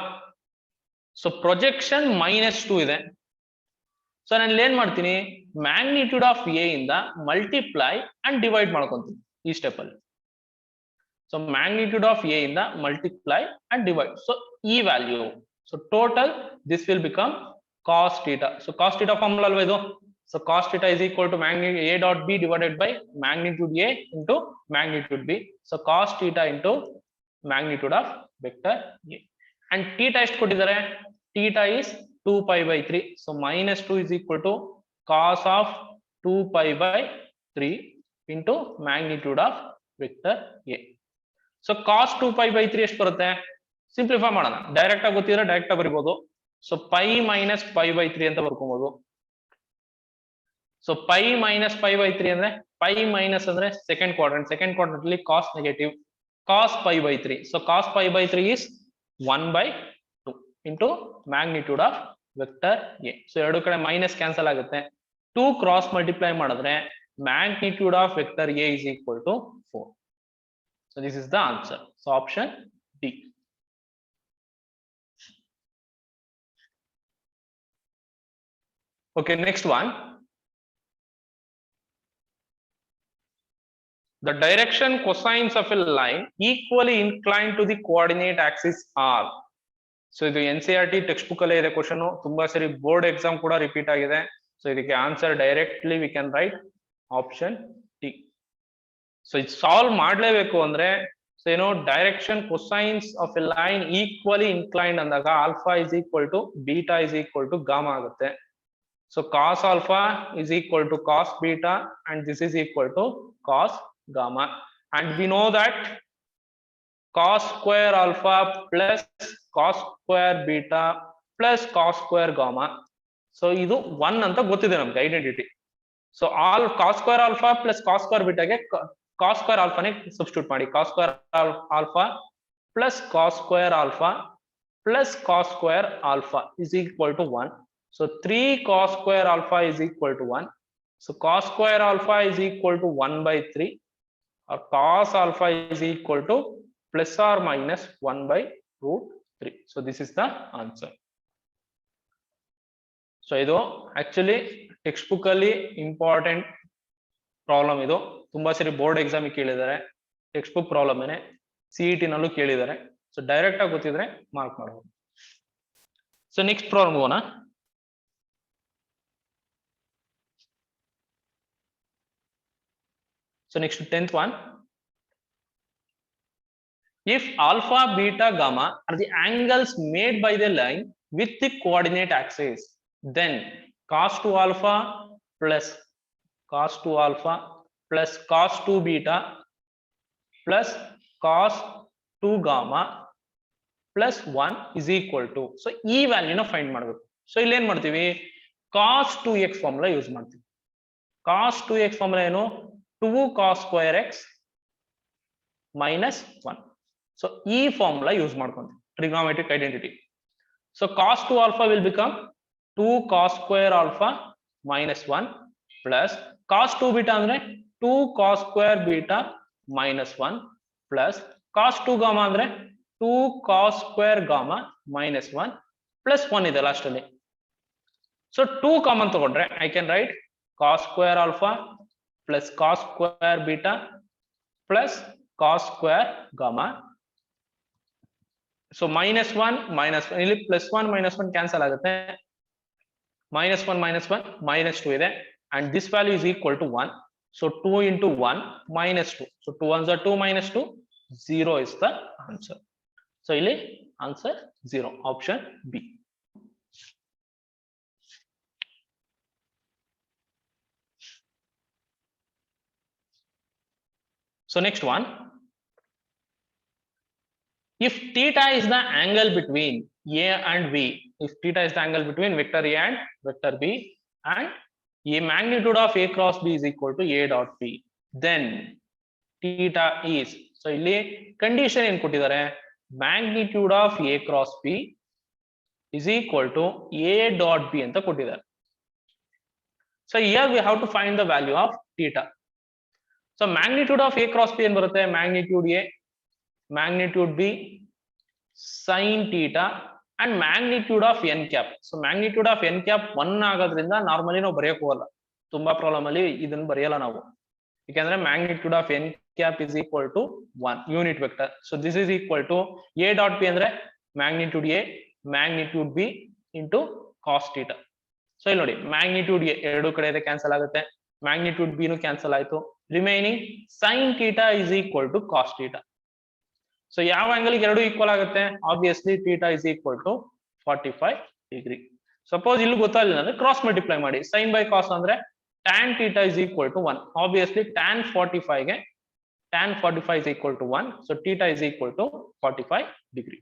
So projection -2 ಇದೆ. So ನಾನು ಏನ್ ಮಾಡ್ತೀನಿ, magnitude of a ಇಂದ multiply and divide ಮಾಡ್ಕೊಂತೀನಿ ಈ step ಅಲ್ಲಿ. So magnitude of a in the multiply and divide. So e value. So total this will become cos theta. So cos theta formula alwa idu. So cos theta is equal to magnitude a dot b divided by magnitude a into magnitude b. So cos theta into magnitude of vector a. And theta ಎಷ್ಟು ಕೊಟ್ಟಿದ್ದಾರೆ, theta is 2 pi by 3. So -2 is equal to cos of 2 pi by 3 into magnitude of vector a. So cos 2 pi by 3 ಎಷ್ಟು ಬರುತ್ತೆ, simplify ಮಾಡೋಣ. Direct ಆಗಿ ಗೊತ್ತಿದ್ರೆ direct ಆಗಿ ಬರಿಬಹುದು. So pi minus pi by 3 ಅಂತ ಬರ್ಕೊಬಹುದು. So pi minus pi by 3 ಅಂದ್ರೆ pi minus ಅಂದ್ರೆ ಸೆಕೆಂಡ್ ಕ್ವಾಡ್ರೆಂಟ್ ಅಲ್ಲಿ cos negative, cos pi by 3. So cos pi by 3 is 1 by 2 into magnitude of vector a. So ಎರಡು ಕಡೆ minus cancel ಆಗುತ್ತೆ. 2 cross multiply ಮಾಡಿದ್ರೆ magnitude of vector a is equal to 4. So this is the answer. So option D. Okay, next one. The direction cosines of a line equally inclined to the coordinate axis are. So ಇದು NCERT text book ಅಲ್ಲೇ ಇದೆ question, ತುಂಬಾ ಸರಿ board exam ಕೂಡ repeat ಆಗಿದೆ. So ಇದಕ್ಕೆ answer directly we can write option D. So ಇದು solve ಮಾಡ್ಲೇಬೇಕು ಅಂದ್ರೆ, ಸೊ ಏನೋ direction cosines of a line equally inclined ಅಂದಾಗ alpha is equal to beta is equal to gamma ಆಗುತ್ತೆ. So cos alpha is equal to cos beta and this is equal to cos gamma. And we know that cos square alpha plus cos square beta plus cos square gamma. So ಇದು 1 ಅಂತ ಗೊತ್ತಿದೆ ನಮ್ಗೆ identity. So all cos square alpha plus cos square ಬೀಟಾಗೆ cos square alpha ne substitute ಮಾಡಿ, cos square alpha plus cos square alpha plus cos square alpha is equal to 1. So 3 cos square alpha is equal to 1. So cos square alpha is equal to 1 by 3, or cos alpha is equal to plus or minus 1 by root 3. So this is the answer. So idu actually textbook alli important problem idu. ತುಂಬಾ ಸರಿ board exam ಕೇಳಿದ್ದಾರೆ, text book problem ಏನೆ, CET ನಲ್ಲೂ ಕೇಳಿದ್ದಾರೆ. So direct ಆಗಿ ಗೊತ್ತಿದ್ರೆ mark ಮಾಡಬಹುದು. So next problem ಹೋಗೋಣ. So next 10th one. If alpha, beta, gamma are the angles made by the line with the coordinate axis, then cos 2 alpha plus cos 2 alpha plus cos 2 beta plus cos 2 gamma plus 1 is equal to. So ಈ ವ್ಯಾಲ್ಯೂನ find ಮಾಡಬೇಕು. So ಇಲ್ಲಿ ಏನ್ ಮಾಡ್ತೀವಿ, cos 2x formula use ಮಾಡ್ತೀವಿ. cos 2x formula ಏನು, 2 cos square x minus 1. So ಈ formula use ಮಾಡ್ಕೊಂತೀವಿ, trigonometric identity. So cos 2 alpha will become 2 cos square alpha minus 1 plus cos 2 beta ಅಂದ್ರೆ 2 cos square beta minus 1 plus cos 2 gamma ಅಂದ್ರೆ 2 cos square gamma minus 1 plus 1 ಇದೆ last ಅಲ್ಲಿ. So 2 common ತಗೊಂಡ್ರೆ I can write cos square alpha plus cos square beta plus cos square gamma. So minus 1 minus 1 ಇಲ್ಲಿ plus 1 minus 1 cancel ಆಗುತ್ತೆ, minus 1 minus 1 minus 2 ಇದೆ, and this value is equal to 1. So 2 into 1 minus 2. So 2 ones are 2 minus 2, 0 is the answer. So ಇಲ್ಲಿ answer 0, option B. So next one. If theta is the angle between A and B, if theta is the angle between vector A and vector B, and a magnitude of A cross B is equal to A dot B, then theta is, so ಇಲ್ಲಿ condition ಏನು ಕೊಟ್ಟಿದ್ದಾರೆ, magnitude of A cross B is equal to A dot B ಅಂತ ಕೊಟ್ಟಿದ್ದಾರೆ. So here we have to find the value of theta. So magnitude of A cross B ಏನು ಬರುತ್ತೆ, magnitude A, magnitude B, sin theta and magnitude of n cap. So magnitude of n cap 1 ಆಗೋದ್ರಿಂದ normally ನಾವು ಬರೆಯಕ್ಕೆ ಹೋಗಲ್ಲ, ತುಂಬಾ problem ಅಲ್ಲಿ ಇದನ್ನ ಬರೆಯಲ್ಲ ನಾವು, ಯಾಕಂದ್ರೆ magnitude of n cap is equal to 1 unit vector. So this is equal to A dot B ಅಂದ್ರೆ magnitude A magnitude B into cos theta. So ಇಲ್ಲಿ ನೋಡಿ magnitude A ಎರಡು ಕಡೆ ಇದೆ ಕ್ಯಾನ್ಸಲ್ ಆಗುತ್ತೆ, magnitude B ನು ಕ್ಯಾನ್ಸಲ್ ಆಯ್ತು, remaining sin theta is equal to cos theta. So ಯಾವ ಆಂಗಲ್ ಗೆ ಎರಡು ಈಕ್ವಲ್ ಆಗುತ್ತೆ, obviously theta is equal to 45 degree. Suppose ಇಲ್ಲಿ ಗೊತ್ತಾಗಲಿಲ್ಲ ಅಂದ್ರೆ ಕ್ರಾಸ್ ಮಲ್ಟಿಪ್ಲೈ ಮಾಡಿ, sin by cos ಅಂದ್ರೆ tan theta is equal to 1, obviously tan 45 ಗೆ tan 45 is equal to 1, so theta is equal to 45 degree.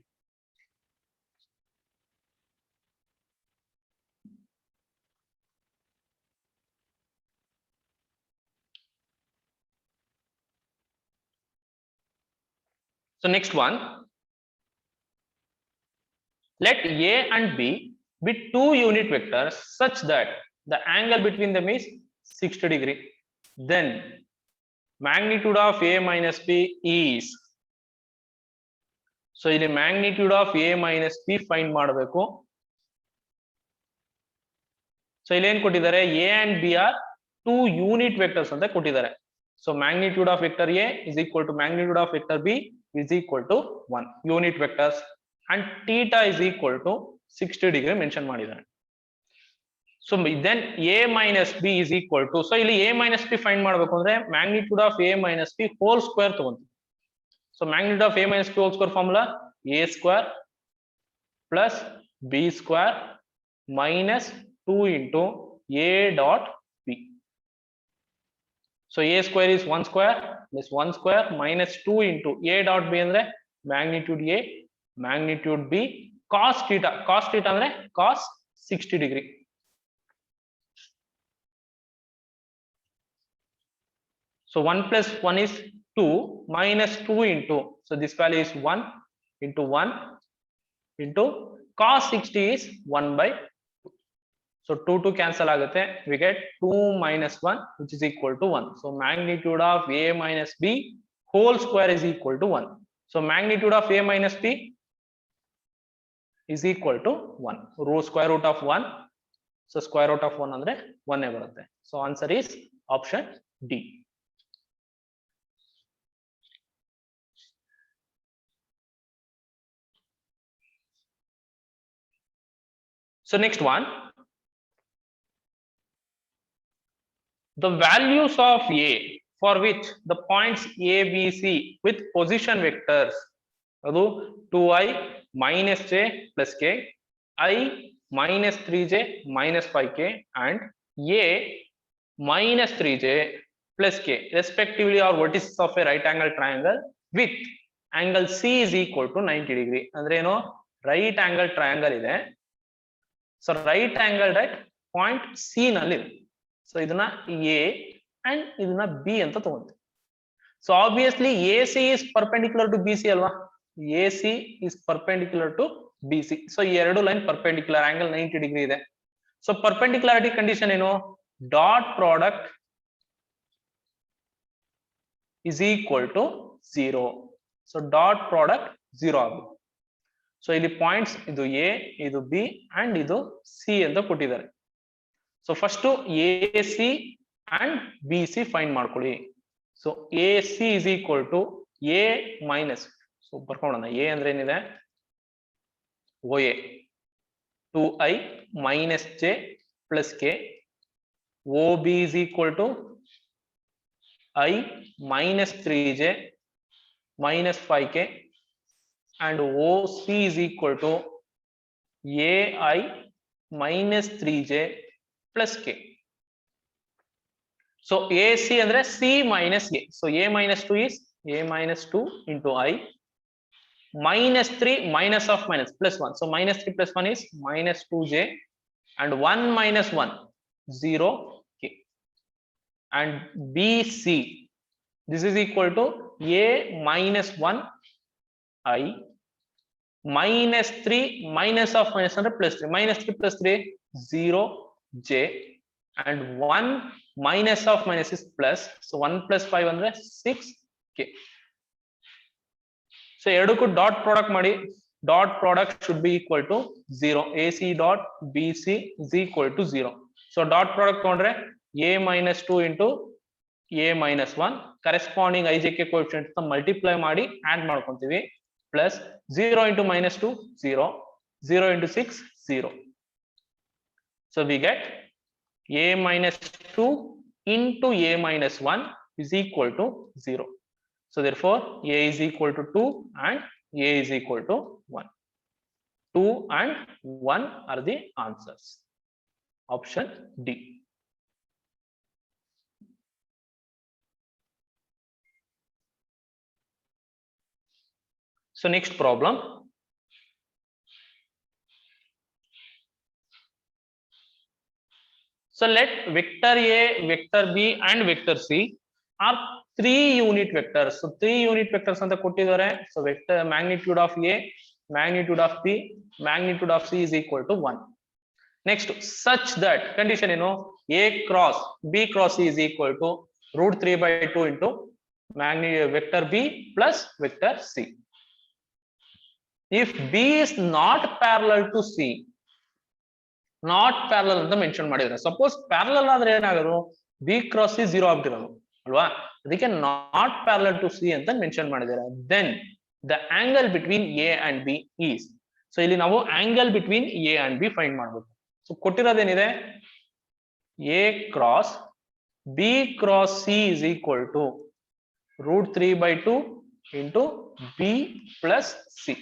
So next one, let A and B be two unit vectors such that the angle between them is 60 degree. Then magnitude of A minus B is, so ಇಲ್ಲಿ magnitude of A minus B find ಮಾಡಬೇಕು. So ಇಲ್ಲಿ ಏನು ಕೊಟ್ಟಿದ್ದಾರೆ, A and B are two unit vectors ಅಂತ ಕೊಟ್ಟಿದ್ದಾರೆ. So magnitude of vector A is equal to magnitude of vector B is equal to 1 unit vectors, and theta is equal to 60 degree mention ಮಾಡಿದ್ದಾರೆ. So then A minus B is equal to, so ಇಲ್ಲಿ A minus B find ಮಾಡಬೇಕು ಅಂದ್ರೆ magnitude of A minus B whole square ತಗೊಂತೀವಿ. So magnitude of A minus B whole square formula A square plus B square minus 2 into A dot B. So A square is 1 square plus 1 square minus 2 into A dot B ಅಂದ್ರೆ magnitude A magnitude B cos theta, cos theta ಅಂದ್ರೆ cos 60 degree. So 1 plus 1 is 2 minus 2 into, so this value is 1 into 1 into cos 60 is 1 by 2. So 2 cancel agate, we get 2 minus 1, which is equal to 1. So magnitude of a minus b whole square is equal to 1. So magnitude of a minus b is equal to 1. Square root of 1. So square root of 1 andre 1 e barutte. So answer is option D. So next one, the values of A for which the points A, B, C with position vectors adu 2i minus j plus k, I minus 3j minus 5k and A minus 3j plus k respectively are vertices of a right angle triangle with angle C is equal to 90 degree. Andre eno right angle triangle ide. So right angle at point C nalli. So iduna A and iduna B anta ತಗೊಂತೀವಿ. So obviously AC is perpendicular to BC alva. AC is perpendicular to BC. So ಈ ಎರಡು line perpendicular angle 90 degree ಇದೆ. So perpendicularity condition ಏನು? Dot product is equal to 0. So dot product 0 ಆಗುತ್ತೆ. So ಇಲ್ಲಿ points ಇದು A, ಇದು B and ಇದು C ಅಂತ ಕೊಟ್ಟಿದ್ದಾರೆ. So first AC and BC find ಮಾಡ್ಕೊಳ್ಳಿ. So AC is equal to A minus, so ಬರ್ಕೊಳ್ಳೋಣ. A ಅಂದ್ರೆ ಏನಿದೆ? OA 2i minus j plus k. OB is equal to I minus 3j minus 5k and OC is equal to AI minus 3j plus k. So AC andre C minus A. So A minus 2 is A minus 2 into I minus 3 minus of minus plus 1. So minus 3 plus 1 is minus 2j and 1 minus 1 0 k and BC this is equal to A minus 1 I minus 3 minus of minus under plus 3 minus 3 plus 3 0 j and 1 minus of minus is plus. So 1 plus 5 andre 6 k. So ಎರಡಕ್ಕೂ dot product ಮಾಡಿ. Dot product should be equal to 0. AC dot BC is equal to 0. So dot product ತಗೊಂಡ್ರೆ A minus 2 into A minus 1 corresponding IJK coefficient multiply ಮಾಡಿ add ಮಾಡ್ಕೊಂತೀವಿ plus 0 into minus 2 0 0 into 6 0. So we get A minus 2 into A minus 1 is equal to 0. So therefore A is equal to 2 and A is equal to 1. 2 and 1 are the answers. Option D. So next problem. So let vector A, vector B and vector C are 3 unit vectors. So 3 unit vectors anta ಕೊಟ್ಟಿದ್ದಾರೆ. So vector magnitude of A, magnitude of B, magnitude of C is equal to 1. Next, such that condition ಏನು? A cross B cross C is equal to root 3 by 2 into magnitude vector B plus vector C. If B is not parallel to C, not parallel ಅಂತ mention ಮಾಡಿದ್ದಾರೆ. Suppose parallel ಆದ್ರೆ ಏನಾಗೋದು? B cross C 0 ಆಗ್ಬಿಟ್ಟಿರೋದು ಅಲ್ವಾ? ಅದಕ್ಕೆ not parallel to C ಅಂತ mention ಮಾಡಿದ್ದಾರೆ. Then the angle between A and B is. So ಇಲ್ಲಿ ನಾವು angle between A and B find ಮಾಡಬೇಕು. So ಕೊಟ್ಟಿರೋದೇನಿದೆ? A cross B cross C is equal to root 3 by 2 into B plus C.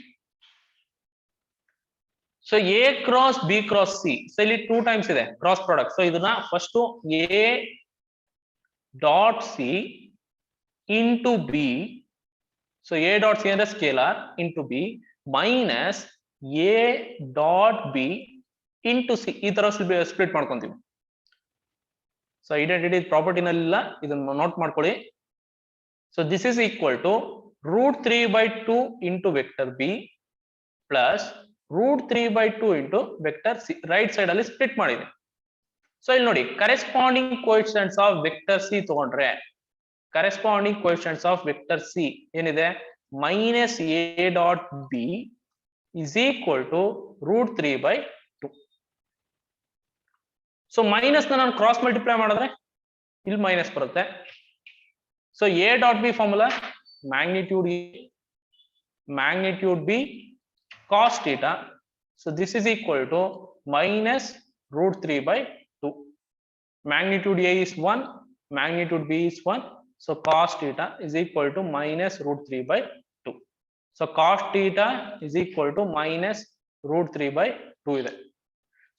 So A cross B cross C. So ಇಲ್ಲಿ 2 times ಇದೆ cross product. So ಇದನ್ನ first A dot C into B. So A dot C ಅಂದ್ರೆ scalar into B minus A dot B into C. ಈ ತರ split ಮಾಡ್ಕೊಂತೀವಿ. So identity property ನಲ್ಲಿಲ್ಲ, ಇದನ್ನ note ಮಾಡ್ಕೊಳ್ಳಿ. So this is equal to root 3 by 2 into vector B plus √3/2 into vector C right side ಅಲ್ಲಿ split ಮಾಡಿದೆ. So ಇಲ್ಲಿ ನೋಡಿ corresponding coefficients of vector C ತಗೊಂಡ್ರೆ corresponding coefficients of vector C ಏನಿದೆ minus A dot B is equal to √3/2. So minus ನಾನು cross multiply ಮಾಡಿದ್ರೆ ಇಲ್ಲಿ minus ಬರುತ್ತೆ. So A dot B formula magnitude A magnitude b cos theta, so this is equal to minus √3/2. magnitude a is 1, magnitude b is 1, so cos theta is equal to minus √3/2. so cos theta is equal to minus √3/2 ಇದೆ.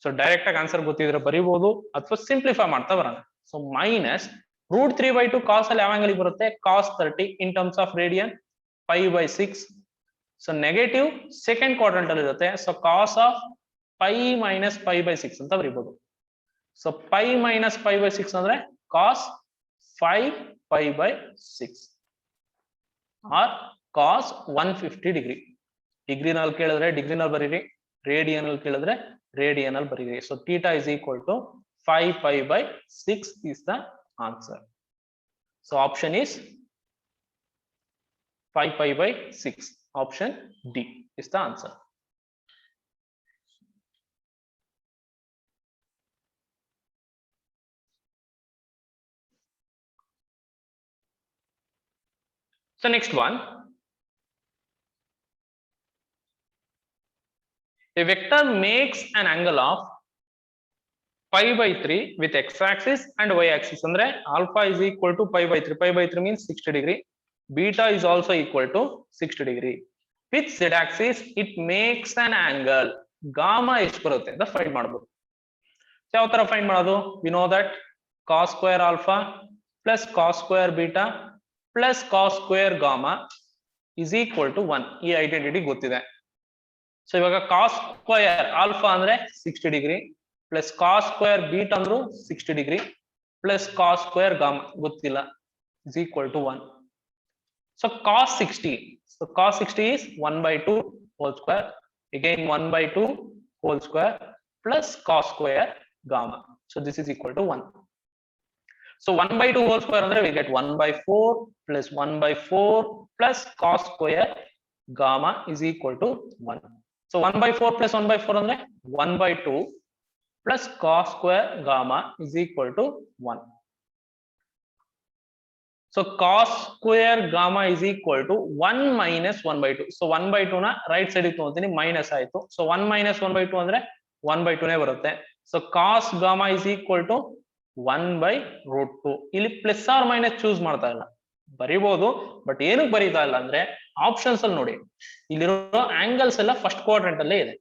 So direct ಆಗಿ answer ಗೊತ್ತಿದ್ರೆ ಬರೀಬಹುದು ಅಥವಾ simplify ಮಾಡ್ತಾ ಬರೋಣ. So minus √3/2 ಕಾಸ್ ಅಲ್ಲಿ ಯಾವ angle ಬರುತ್ತೆ cos 30 in terms of radian pi/6. So negative second quadrant ಅಲ್ಲಿ ಇರುತ್ತೆ. So cos of pi minus pi/6 ಅಂತ ಬರೀಬಹುದು. ಸೊ ಪೈ ಮೈನಸ್ pi/6 ಅಂದ್ರೆ ಕಾಸ್ 5π/6 ಆರ್ ಕಾಸ್ 150 ಡಿಗ್ರಿ. ಡಿಗ್ರಿನಲ್ಲಿ ಕೇಳಿದ್ರೆ ಡಿಗ್ರಿನಲ್ಲಿ ಬರೀರಿ, ರೇಡಿಯನ್ ಕೇಳಿದ್ರೆ ರೇಡಿಯನ್ ಅಲ್ಲಿ ಬರೀರಿ. So theta is equal to 5π/6 is the answer. So option is 5π/6. Option D is the answer. So next one, a vector makes an angle of pi/3 with x-axis and y-axis. Andre alpha is equal to pi/3. Pi/3 means 60 degree. Beta is also equal to 60 degree. With z-axis, it makes an angle. Gamma ಎಷ್ಟು ಬರುತ್ತೆ ಅಂತ find ಮಾಡಬಹುದು. ಯಾವ ತರ find ಮಾಡೋದು? We know that cos square alpha plus cos square beta plus cos square gamma is equal to 1. ಈ identity ಗೊತ್ತಿದೆ. So ಇವಾಗ cos square alpha ಅಂದ್ರೆ 60 degree plus cos square beta ಅಂದ್ರು 60 degree plus cos square gamma ಗೊತ್ತಿಲ್ಲ is equal to 1. So cos 60. So cos 60 is 1/2 whole square. Again 1/2 whole square plus cos square gamma. So this is equal to 1. So 1/2 whole square andre we get 1/4 plus 1/4 plus cos square gamma is equal to 1. So 1/4 plus 1/4 andre 1/2 plus cos square gamma is equal to 1. So cos square gamma is equal to 1 minus 1/2. So 1/2 na right side ತಗೊಂತೀನಿ minus ಆಯ್ತು. So 1 minus 1/2 ಅಂದ್ರೆ 1/2 ನೇ ಬರುತ್ತೆ. So cos gamma is equal to 1/√2. ಇಲ್ಲಿ plus or minus choose ಮಾಡ್ತಾ ಇಲ್ಲ, ಬರಿಬಹುದು but ಏನಕ್ಕೆ ಬರೀತಾ ಇಲ್ಲ ಅಂದ್ರೆ ಆಪ್ಷನ್ಸ್ ಅಲ್ಲಿ ನೋಡಿ ಇಲ್ಲಿರೋ ಆಂಗಲ್ಸ್ ಎಲ್ಲ ಫಸ್ಟ್ ಕ್ವಾಡ್ರೆಂಟ್ ಅಲ್ಲೇ ಇದೆ.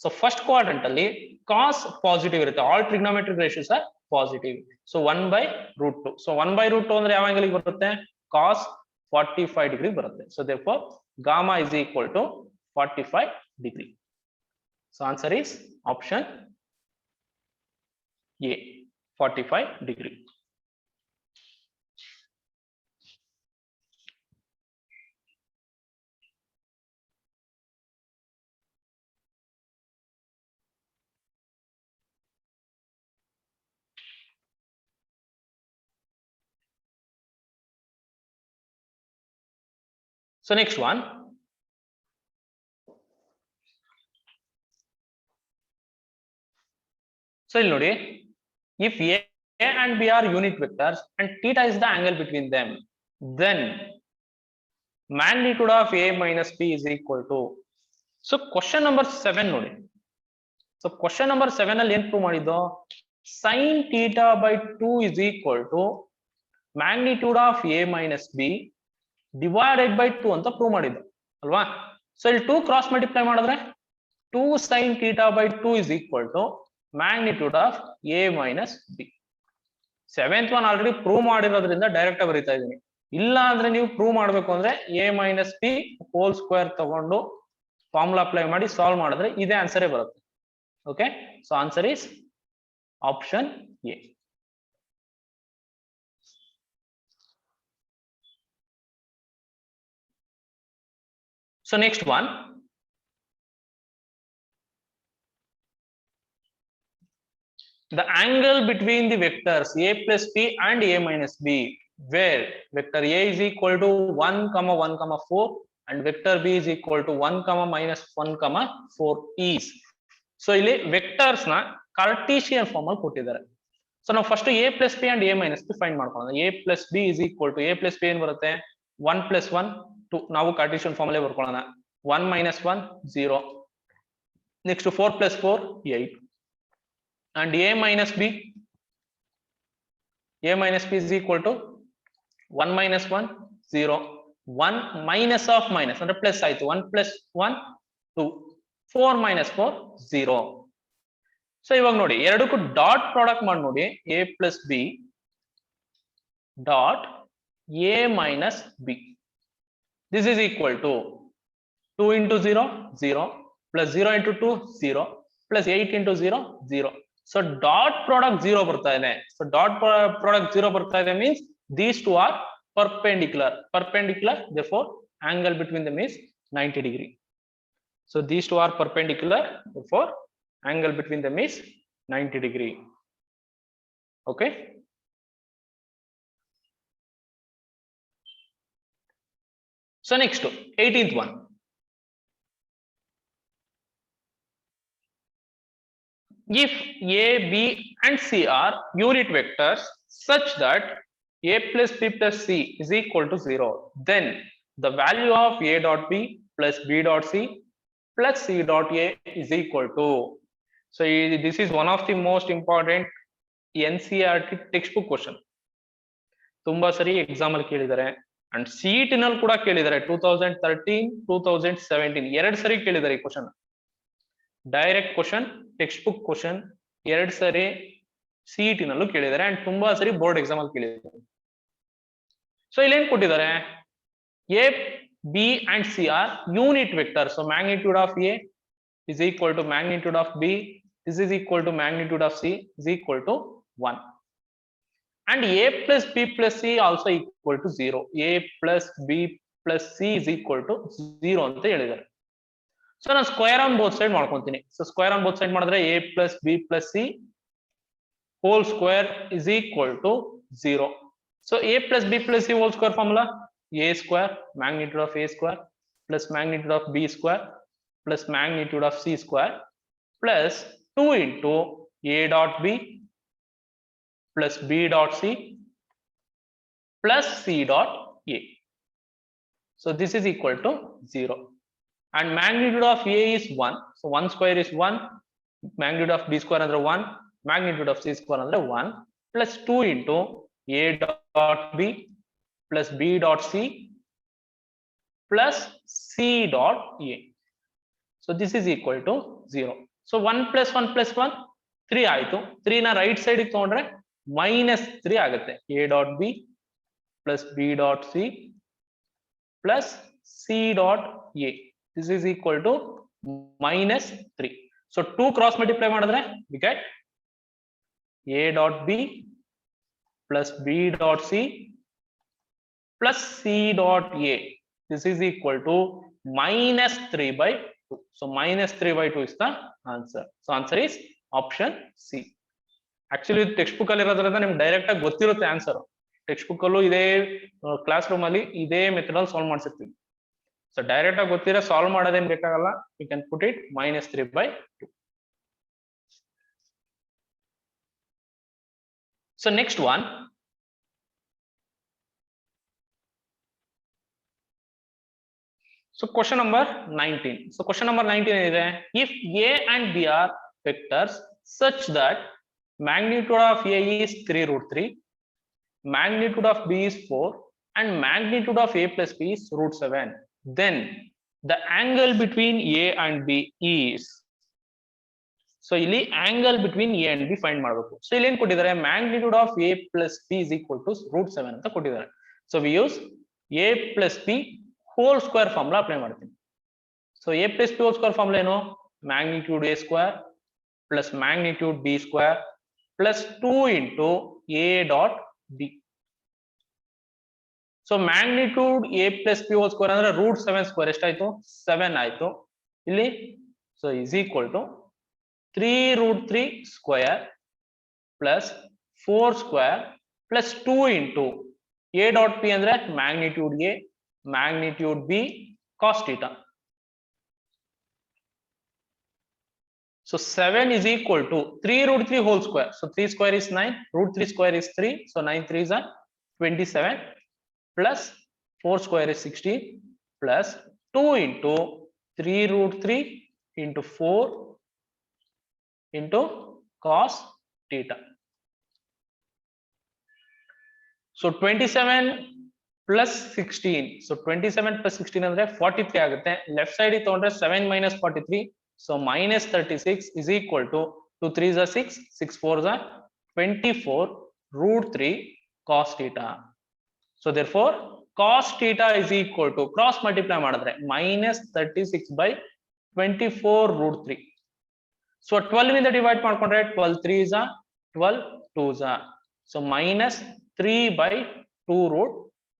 ಸೊ ಫಸ್ಟ್ ಕ್ವಾಡ್ರೆಂಟ್ ಅಲ್ಲಿ cos ಪಾಸಿಟಿವ್ ಇರುತ್ತೆ, all trigonometric ratios are positive. So 1/√2. So 1/√2 ಅಂದ್ರೆ ಯಾವ ಆಂಗಲ್ ಬರುತ್ತೆ cos 45 ಡಿಗ್ರಿ ಬರುತ್ತೆ. So therefore gamma is equal to 45 degree. So answer is option A, 45 degree. So next one, so ಇಲ್ಲಿ ನೋಡಿ, if A and B are unit vectors and theta is the angle between them, then magnitude of A minus B is equal to. So question number 7 ನೋಡಿ. So question number 7 ಅಲ್ಲಿ ಏನು prove ಮಾಡಿದ್ದು, sin theta by 2 is equal to magnitude of A minus B divided by 2 ಅಂತ prove ಮಾಡಿದ್ದು ಅಲ್ವಾ. So ಇಲ್ಲಿ 2 cross multiply ಮಾಡಿದ್ರೆ 2 sin theta by 2 is equal to magnitude of A minus B. 7th one already prove ಮಾಡಿರೋದ್ರಿಂದ direct ಆಗಿ ಬರೀತಾ ಇದ್ದೀನಿ. ಇಲ್ಲ ಅಂದ್ರೆ ನೀವು ಪ್ರೂವ್ ಮಾಡಬೇಕು ಅಂದ್ರೆ A minus B whole square ತಗೊಂಡು ಫಾರ್ಮುಲಾ ಅಪ್ಲೈ ಮಾಡಿ ಸಾಲ್ವ್ ಮಾಡಿದ್ರೆ ಇದೇ ಆನ್ಸರೇ ಬರುತ್ತೆ. Okay, so answer is option A. So next one, the angle between the vectors a plus b and a minus b, where vector a is equal to 1 comma 1 comma 4 and vector b is equal to 1 comma minus 1 comma 4 is. So ಇಲ್ಲಿ vectors ನ Cartesian form ಅಲ್ಲಿ ಕೊಟ್ಟಿದ್ದಾರೆ. So ನಾವು first a plus b and a minus b find ಮಾಡ್ಕೊಳ್ಳೋಣ. a plus b is equal to a plus b ಏನ್ ಬರುತ್ತೆ 1 plus 1 2, ನಾವು Cartesian form ಅಲ್ಲೇ ಬರ್ಕೊಳ್ಳೋಣ. 1 minus 1 0, next 4 plus 4 8, and a minus b is equal to 1 minus 1 0, 1 minus of minus ಅಂದ್ರೆ plus ಆಯ್ತು, 1 plus 1 2, 4 minus 4 0. So ಇವಾಗ ನೋಡಿ ಎರಡಕ್ಕೂ ಡಾಟ್ ಪ್ರಾಡಕ್ಟ್ ಮಾಡಿ ನೋಡಿ, a plus b dot a minus b, this is equal to 2 into 0 0 plus 0 into 2 0 plus 8 into 0 0. So dot product 0 ಬರ್ತಾ ಇದೆ. So dot product 0 ಬರ್ತಾ ಇದೆ means these two are perpendicular, therefore angle between them is 90 degree. So these two are perpendicular, therefore angle between them is 90 degree. Okay. So next 18th one. If a, b and c are unit vectors such that a plus b plus c is equal to 0, then the value of a dot b plus b dot c plus c dot a is equal to. So this is one of the most important NCERT textbook question. ತುಂಬಾ ಸರಿ exam ಅಲ್ಲಿ ಕೇಳಿದ್ದಾರೆ and CET ನಲ್ಲಿ ಕೂಡ ಕೇಳಿದ್ದಾರೆ. 2013 2017 ಎರಡು ಸರಿ ಕೇಳಿದ್ದಾರೆ ಈ question. Direct question, text book question ಎರಡು ಸರಿ ಸಿಇಟಿ ನಲ್ಲೂ ಕೇಳಿದ್ದಾರೆ ಅಂಡ್ ತುಂಬಾ ಸರಿ ಬೋರ್ಡ್ ಎಕ್ಸಾಮ್ ಅಲ್ಲಿ ಕೇಳಿದ್ದಾರೆ. ಸೊ ಇಲ್ಲಿ ಏನ್ ಕೊಟ್ಟಿದ್ದಾರೆ, A B and C are unit vector. So magnitude of A is equal to magnitude of b, this is equal to magnitude of c is equal to 1, and a plus b plus c also equal to 0. a plus b plus c is equal to 0 ಅಂತ ಹೇಳಿದ್ದಾರೆ. So ನಾನು square on both side ಮಾಡ್ಕೊಂತೀನಿ. So square on both side ಮಾಡಿದ್ರೆ a plus b plus c whole square is equal to 0. So a plus b plus c whole square formula, a square magnitude of a square plus magnitude of b square plus magnitude of c square plus 2 into a dot b plus b dot c plus c dot a. So this is equal to 0, and magnitude of a is 1. So 1 square is 1, magnitude of b square under 1, magnitude of c square under 1 plus 2 into a dot b plus b dot c plus c dot a. So this is equal to 0. So 1 plus 1 plus 1 3 ಆಯ್ತು. 3 ನ right side ಗೆ ತಗೊಂಡ್ರೆ -3 ಆಗುತ್ತೆ. a dot b plus b dot c plus c dot a, this is equal to -3. So 2 cross multiply ಮಾಡಿದ್ರೆ we get a dot b plus b dot c plus c dot a, this is equal to -3/2. So -3/2 is the answer. So answer is option C. Actually text book ಅಲ್ಲಿ ಇರೋದ್ರಿಂದ ನಿಮ್ಗೆ direct ಆಗಿ ಗೊತ್ತಿರುತ್ತೆ answer. Text book ಅಲ್ಲೂ ಇದೇ class room ಅಲ್ಲಿ ಇದೇ method ಅಲ್ಲಿ ಸಾಲ್ವ್ ಮಾಡ್ಸಿರ್ತೀವಿ. ಸೊ ಡೈರೆಕ್ಟ್ ಆಗಿ ಗೊತ್ತಿರೋ ಸಾಲ್ವ್ ಮಾಡೋದೇನ್ ಬೇಕಾಗಲ್ಲ. You can put it -3/2. So next one, so question number 19. So question number 19 is, if a and b are vectors such that magnitude of a is 3√3, magnitude of b is 4 and magnitude of a plus b is √7, then the angle between a and b is. So ಇಲ್ಲಿ angle between a and b find ಮಾಡಬೇಕು. So ಇಲ್ಲಿ ಏನು ಕೊಟ್ಟಿದ್ದಾರೆ, magnitude of a plus b is equal to √7 ಅಂತ ಕೊಟ್ಟಿದ್ದಾರೆ. So we use a plus b whole square formula apply ಮಾಡ್ತೀನಿ. So a plus b whole square formula ಏನು, magnitude a square plus magnitude b square plus 2 into a dot b. So magnitude a plus b whole square ಅಂದ್ರೆ √7 square ಎಷ್ಟಾಯ್ತು, 7 ಆಯ್ತು ಇಲ್ಲಿ. So is equal to 3√3 square plus 4 square plus 2 into a dot p ಅಂದ್ರೆ magnitude a magnitude b cos theta. So 7 is equal to 3 root 3 whole square. So 3 square is 9, root 3 square is 3. So 9 3 is 27 plus 4 square is 16 plus 2 into 3 root 3 into 4 into cos theta. So 27 plus 16. So 27 plus 16 andre 43 ಆಗುತ್ತೆ. Left side ತಗೊಂಡ್ರೆ 7 minus 43. So minus 36 is equal to 2 3s are 6, 6 4s are 24 root 3 cos theta. So therefore cos theta is equal to cross multiply ಮಾಡಿದ್ರೆ minus 36 by 24 root 3. So 12 ಇಂದ divide ಮಾಡ್ಕೊಂಡ್ರೆ 12 3s are 12 2s are. So minus 3 by 2 root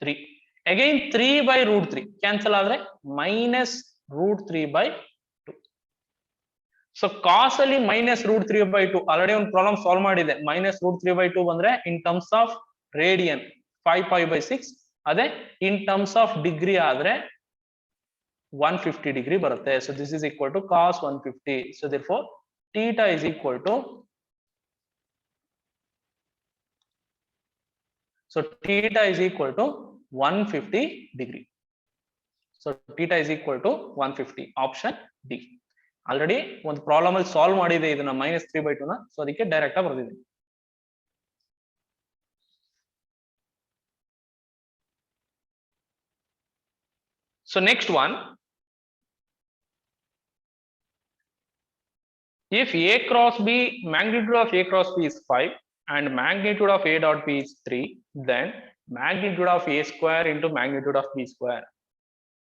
3. Again 3 by root 3 cancel ಆದ್ರೆ minus root 3 by 2. So cos ಅಲ್ಲಿ minus root 3 by 2 already ಒಂದು problem solve ಮಾಡಿದೆ. minus root 3 by 2 ಬಂದ್ರೆ in terms of radian 5 pi by 6. ಅದೇ in terms of degree ಆದ್ರೆ 150 degree ಬರುತ್ತೆ. So this is equal to cos 150. So therefore theta is equal to theta is equal to 150 degree. So theta is equal to 150. Option D. Already ಒಂದು problem ಅಲ್ಲಿ solve ಮಾಡಿದೆ ಇದನ್ನ -3/2 ನ. So ಅದಕ್ಕೆ direct ಆಗಿ ಬರೆದಿದ್ದೀನಿ. So next one, if A cross B, magnitude of A cross B is 5 and magnitude of A dot B is 3, then magnitude of A square into magnitude of B square.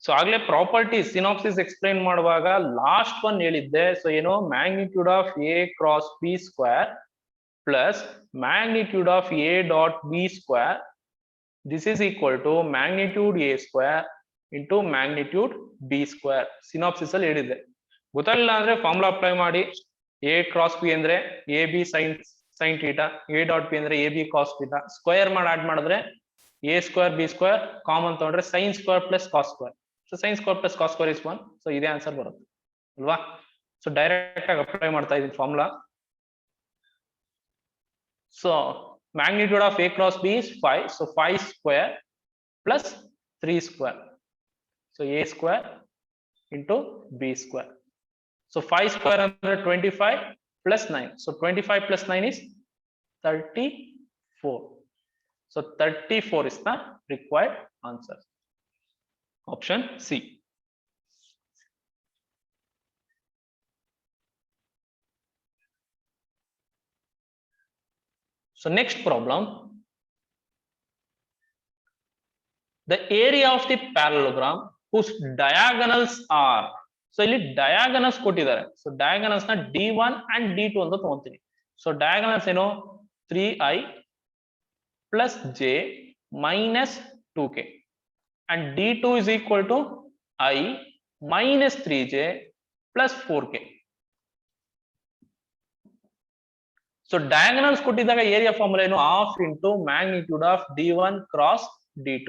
So ಆಗಲೇ property synopsis explain ಮಾಡುವಾಗ last one ಹೇಳಿದ್ದೆ. So ಏನು magnitude of A cross B square plus magnitude of A dot B square, this is equal to magnitude A square into magnitude B square. Synopsis ಅಲ್ಲಿ ಹೇಳಿದ್ದೆ. ಗೊತ್ತಾಗಿಲ್ಲ ಅಂದ್ರೆ formula apply ಮಾಡಿ. A cross B ಅಂದ್ರೆ AB sin theta, A dot B ಅಂದ್ರೆ AB cos theta. Square ಮಾಡಿ add ಮಾಡಿದ್ರೆ A square B square common ತಗೊಂಡ್ರೆ sin square plus cos square. So sin square plus cos square is 1. So ಇದೇ answer ಬರುತ್ತೆ ಅಲ್ವಾ? So direct ಆಗಿ apply ಮಾಡ್ತಾ ಇದೀನಿ formula. So magnitude of A cross B is 5. So 5 square plus 3 square. So A square into B square. So 5 square under 25 plus 9. So 25 plus 9 is 34. So 34 is the required answer. Option C. So next problem, the area of the parallelogram whose diagonals are, so ಇಲ್ಲಿ diagonals ಕೊಟ್ಟಿದ್ದಾರೆ. So diagonals ನ D1 and D2 ಅಂತ ತಗೊಂತೀನಿ. So diagonals ಏನು 3i plus j minus 2k and D2 is equal to I minus 3j plus 4k. So diagonals ಕೊಟ್ಟಿದ್ದಾಗ area formula ಏನು half into magnitude of D1 cross D2.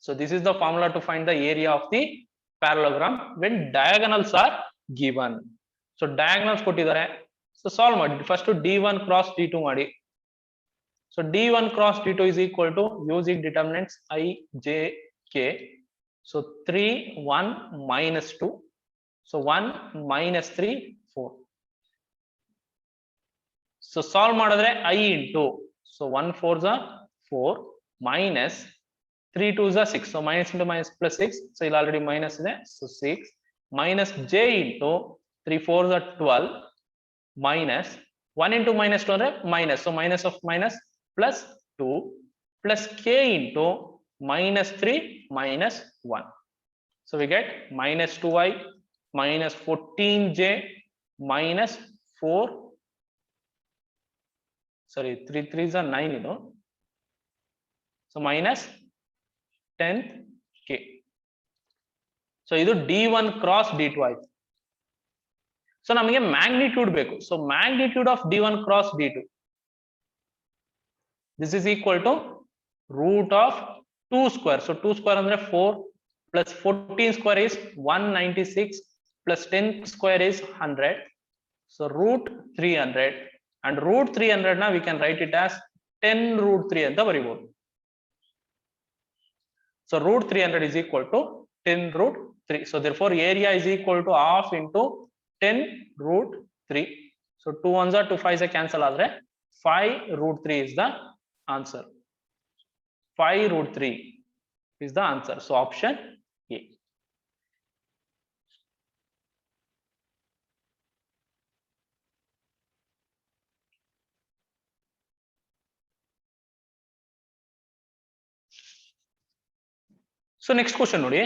So this is the formula to find the area of the parallelogram when diagonals are given. So diagonals ಕೊಟ್ಟಿದ್ದಾರೆ. So solve ಮಾಡಿ. First D1 cross D2 ಮಾಡಿ. So D1 cross D2 is equal to using determinants I, J, K. So 3, 1, minus 2. So 1, minus 3, 4. So solve ಮಾಡಿದ್ರೆ I into. So 1 4s are 4 minus 3 2s are 6. So minus into minus plus 6. So ಇಲ್ಲಿ already minus ಇದೆ. So 6 minus j into 3 4s are 12 minus 1 into minus 2 ಅಂದ್ರೆ minus. So minus of minus plus 2 plus k into minus 3 minus 1. So we get minus 2i minus 14j minus 4. Sorry, 3 3s are 9 ಇದು. So minus 10k. So ಇದು D1 cross D2 ಆಯ್ತು. So ನಮಗೆ magnitude ಬೇಕು. So magnitude of D1 cross D2. This is equal to root of 2 square. So 2 square andre 4 plus 14 square is 196 plus 10 square is 100. So root 300, and root 300 now we can write it as 10 root 3 anta baribodu. So root 300 is equal to 10 root 3. So therefore area is equal to half into 10 root 3. So 2 ones are 2 5s cancel adre 5 root 3 is the answer. 5 root 3 is the answer. So option A. So next question nodi,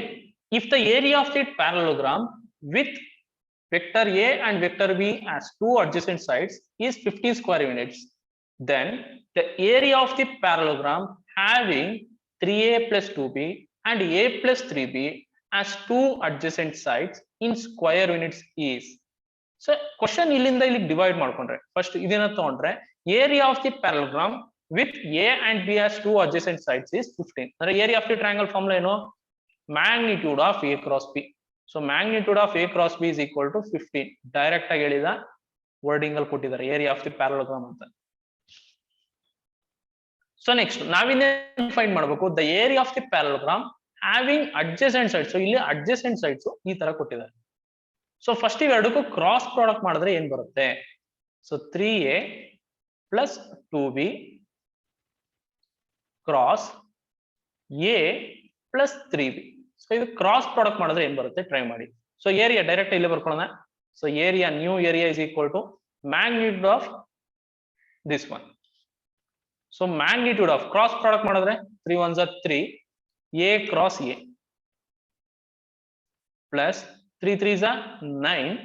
if the area of the parallelogram with vector A and vector B as two adjacent sides is 15 square units, then the area of the parallelogram having 3A plus 2B and A plus 3B as two adjacent sides in square units is. So question illinda illi divide ಮಾಡ್ಕೊಂಡ್ರೆ first ಇದನ್ನ ತಗೊಂಡ್ರೆ area of the parallelogram with A and B as two adjacent sides is 15. ಅಂದ್ರೆ area of the triangle formula ಏನು, magnitude of A cross B. So magnitude of A cross B is equal to 15. Direct ಆಗಿ ಹೇಳಿದ wording ಅಲ್ಲಿ ಕೊಟ್ಟಿದ್ದಾರೆ area of the parallelogram ಅಂತ. So next ನಾವಿನ್ನೇನು find ಮಾಡಬೇಕು, the area of the parallelogram having adjacent sides. So ಇಲ್ಲಿ adjacent sides ಈ ತರ ಕೊಟ್ಟಿದ್ದಾರೆ. So first ಇವೆರಡಕ್ಕೂ ಕ್ರಾಸ್ ಪ್ರಾಡಕ್ಟ್ ಮಾಡಿದ್ರೆ ಏನ್ ಬರುತ್ತೆ, so 3A plus 2B cross A plus 3B. So ಇದು ಕ್ರಾಸ್ ಪ್ರಾಡಕ್ಟ್ ಮಾಡಿದ್ರೆ ಏನ್ ಬರುತ್ತೆ ಟ್ರೈ ಮಾಡಿ. ಸೊ ಏರಿಯಾ ಡೈರೆಕ್ಟ್ ಇಲ್ಲಿ ಬರ್ಕೊಳ್ಳೋಣ. So area new area is equal to magnitude of this one. So magnitude of cross product ಮಾಡಿದ್ರೆ 3 1s are 3 A cross A plus 3 3s are 9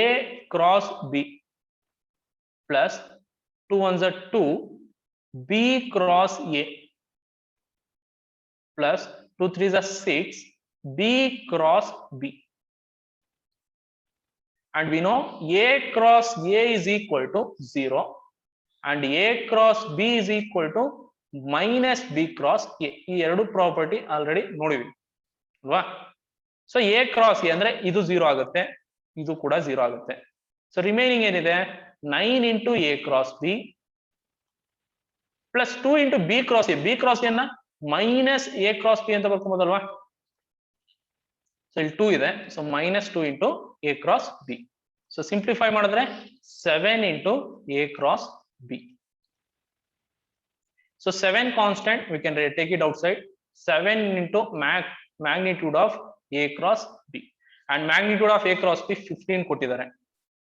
A cross B plus 2 1s are 2 B cross A plus 2 3s are 6 B cross B, and we know A cross A is equal to 0 and A cross B is equal to minus B cross A. ಈ ಎರಡು property already ನೋಡಿವಿ ಅಲ್ವಾ. So A cross A ಅಂದ್ರೆ ಇದು 0 ಆಗುತ್ತೆ, ಇದು ಕೂಡ 0 ಆಗುತ್ತೆ. ಸೊ ರಿಮೈನಿಂಗ್ ಏನಿದೆ 9 into A cross B plus 2 into B cross A. B cross A ನ ಮೈನಸ್ A cross B ಅಂತ ಬರ್ಕೊಬೋದಲ್ವಾ. ಸೊ ಇಲ್ಲಿ 2 ಇದೆ, so minus 2 into A cross B. So simplify ಮಾಡಿದ್ರೆ 7 into A cross B. So 7 constant we can take it outside. 7 into magnitude of A cross B, and magnitude of A cross B 15 ಕೊಟ್ಟಿದ್ದಾರೆ.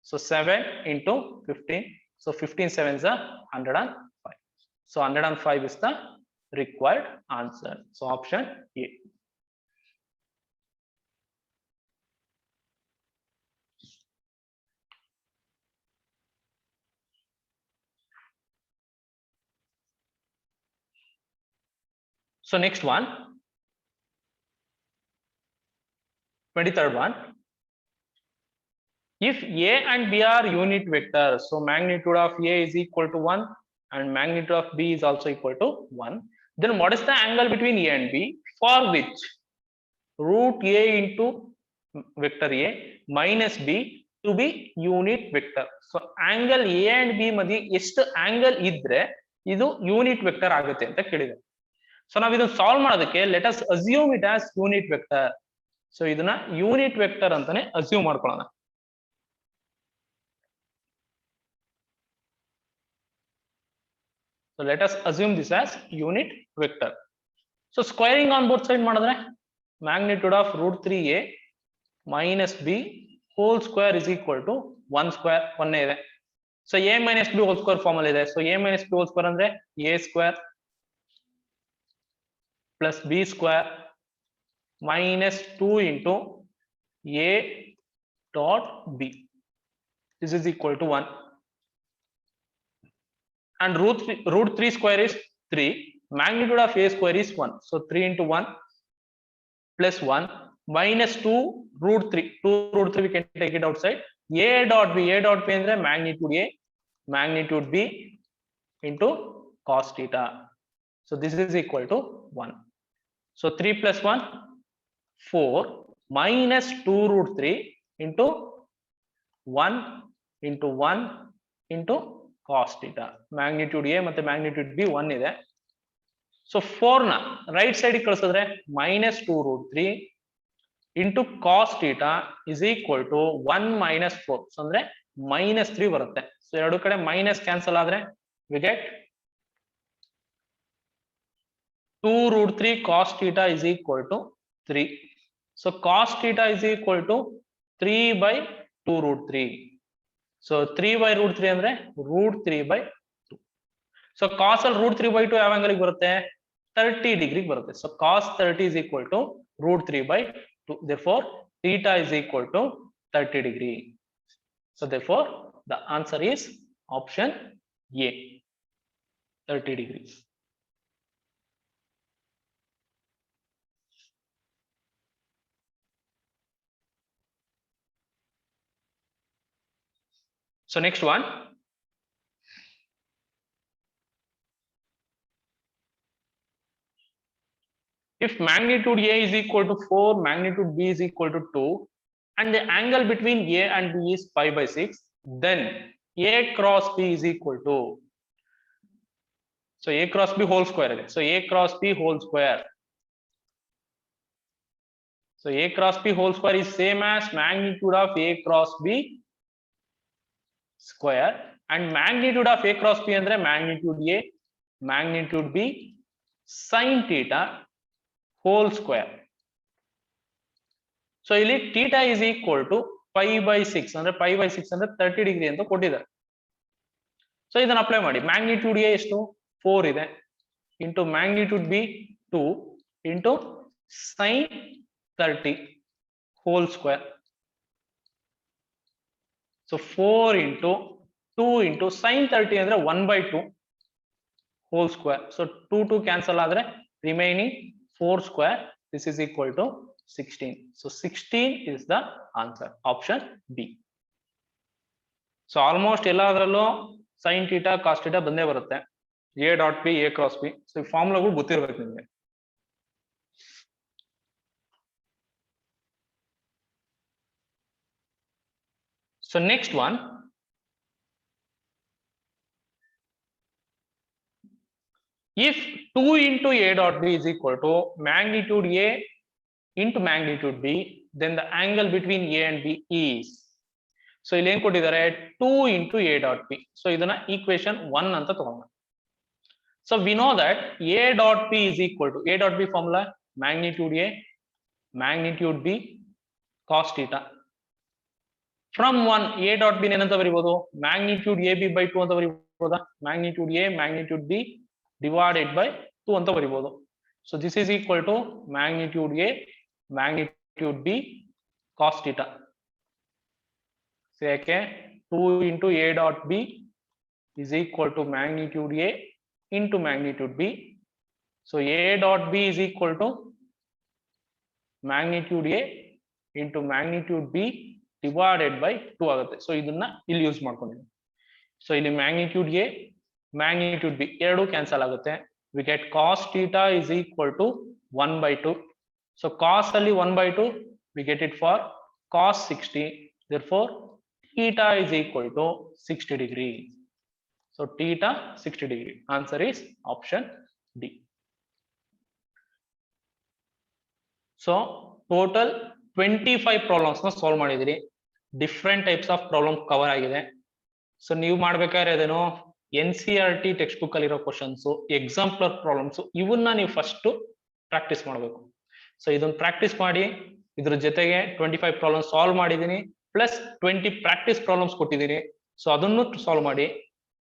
So 7 into 15. So 15 sevens are 105. So 105 is the required answer. So option A. So next one, 23rd one. If A and B are unit vectors, so magnitude of A is equal to 1 and magnitude of B is also equal to 1, then what is the angle between A and B for which root A into vector A minus B to be unit vector. So angle A and B ಮಧ್ಯೆ ಎಷ್ಟು angle ಇದ್ರೆ ಇದು unit vector ಆಗುತ್ತೆ ಅಂತ ಕೇಳಿದೆ. So ನಾವು ಇದನ್ನ solve ಮಾಡೋದಕ್ಕೆ let us assume it as unit vector. So ಇದನ್ನ ಯೂನಿಟ್ ವೆಕ್ಟರ್ ಅಂತಾನೆ ಅಸ್ಯೂಮ್ ಮಾಡ್ಕೊಳ್ಳೋಣ. So let us assume this as unit vector. So squaring on both side ಮಾಡಿದ್ರೆ magnitude of root 3A minus B whole square is equal to 1 square, 1 ಇದೆ. So A minus B whole square form ಅಲ್ಲಿ ಇದೆ. So A minus B whole square ಅಂದ್ರೆ A square plus B square minus 2 into A dot B. This is equal to 1. And root 3 square is 3. Magnitude of A square is 1. So 3 into 1 plus 1 minus 2 root 3. 2 root 3 we can take it outside. A dot B. A dot B ಅಂದ್ರೆ magnitude A, magnitude B into cos theta. So this is equal to 1. So 3 plus 1, 4 minus 2 root 3 into 1 into 1 into cos theta. Magnitude A ಮತ್ತು magnitude B 1 ಇದೆ. So 4 ನ right side ಕಳಿಸಿದ್ರೆ minus 2 root 3 into cos theta is equal to 1 minus 4. So ಅಂದ್ರೆ minus 3 ಬರುತ್ತೆ. So ಎರಡು ಕಡೆ minus cancel ಆದ್ರೆ we get 2 root 3 cos theta is equal to 3. So cos theta is equal to 3 by 2 root 3. So 3 by root 3 ಅಂದ್ರೆ root 3 by 2. So cos ಅಲ್ಲಿ root 3 by 2 ಯಾವ angle ಗೆ ಬರುತ್ತೆ? 30 degree ಬರುತ್ತೆ. So cos 30 is equal to root 3 by 2. Therefore theta is equal to 30 degree. So therefore the answer is option A, 30 degrees. So next one, if magnitude A is equal to 4, magnitude B is equal to 2, and the angle between A and B is pi by 6, then A cross B is equal to, so A cross B whole square again. So A cross B whole square. So A cross B whole square is same as magnitude of A cross B square, and magnitude of A cross B andre magnitude A, magnitude B sin theta whole square. So ಇಲ್ಲಿ theta is equal to pi by 6 ಅಂದ್ರೆ pi by 6 ಅಂದ್ರೆ 30 degree ಅಂತ ಕೊಟ್ಟಿದ್ದಾರೆ. So ಇದನ್ನ apply ಮಾಡಿ. Magnitude A ಎಷ್ಟು 4 ಇದೆ into magnitude B 2 into sin 30 whole square. So 4 into 2 into sin 30 ಅಂದ್ರೆ 1 by 2 whole square. So 2 cancel ಆದರೆ remaining 4 square. This is equal to 16. So 16 is the answer, option B. So almost ಎಲ್ಲದರಲ್ಲೂ sin theta cos theta ಬಂದೇ ಬರುತ್ತೆ. A dot B, A cross B. So ಈ ಫಾರ್ಮುಲಾಗಳು ಗೊತ್ತಿರಬೇಕು ನಿಮಗೆ. So next one, if 2 into A dot B is equal to magnitude A into magnitude B, then the angle between A and B is. So ಇಲ್ಲಿ ಏನು ಕೊಟ್ಟಿದ್ದಾರೆ 2 into A dot B. So ಇದನ್ನ equation 1 ಅಂತ ತಗೊಂಡ. So we know that A dot B is equal to, A dot B formula magnitude A, magnitude B cos theta. From 1 A dot B ಏನಂತ ಬರೀಬಹುದು? magnitude AB by 2 ಅಂತ ಬರೀಬಹುದಾ? magnitude A, magnitude B divided by 2 ಅಂತ ಬರೀಬಹುದು. So this is equal to magnitude A, magnitude B cos theta. So ಯಾಕೆ 2 into A dot B is equal to magnitude A into magnitude B. So A dot B is equal to magnitude A into magnitude B divided by 2 ಆಗುತ್ತೆ. So ಇದನ್ನ ಇಲ್ಲಿ use ಮಾಡ್ಕೊಂಡಿದ್ದೀನಿ. So ಇಲ್ಲಿ magnitude A, magnitude B ಎರಡು cancel ಆಗುತ್ತೆ. We get cos theta is equal to 1 by 2. So cos ಅಲ್ಲಿ 1 by 2, we get it for cos 60. Therefore theta is equal to 60 degree. So theta 60 degree. Answer is option D. So total 25 problems ನ solve ಮಾಡಿದಿರಿ. Different types of problem cover ಆಗಿದೆ. So ನೀವು ಮಾಡ್ಬೇಕಾದ್ರೆ ಅದೇನೋ NCERT text book ಅಲ್ಲಿರೋ questions, ಎಕ್ಸಾಂಪಲರ್ problems, ಇವನ್ನ ನೀವು first practice ಮಾಡಬೇಕು. ಸೊ ಇದನ್ನ ಪ್ರಾಕ್ಟೀಸ್ ಮಾಡಿ, ಇದ್ರ ಜೊತೆಗೆ 25 ಪ್ರಾಬ್ಲಮ್ಸ್ ಸಾಲ್ವ್ ಮಾಡಿದೀನಿ, ಪ್ಲಸ್ 20 ಪ್ರಾಕ್ಟೀಸ್ ಪ್ರಾಬ್ಲಮ್ಸ್ ಕೊಟ್ಟಿದ್ದೀನಿ. ಸೊ ಅದನ್ನು ಸಾಲ್ವ್ ಮಾಡಿ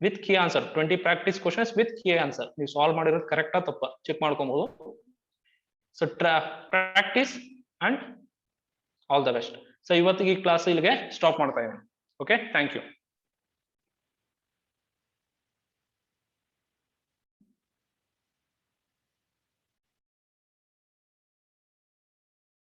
with key answer. 20 practice questions with key answer. ನೀವು ಸಾಲ್ವ್ ಮಾಡಿರೋದು ಕರೆಕ್ಟಾ ತಪ್ಪ ಚೆಕ್ ಮಾಡ್ಕೊಬಹುದು. So practice and all the best. So ಇವತ್ತಿಗೆ ಈ ಕ್ಲಾಸ್ ಇಲ್ಲಿಗೆ ಸ್ಟಾಪ್ ಮಾಡ್ತಾ ಇದ್ದೀನಿ. Okay, thank you.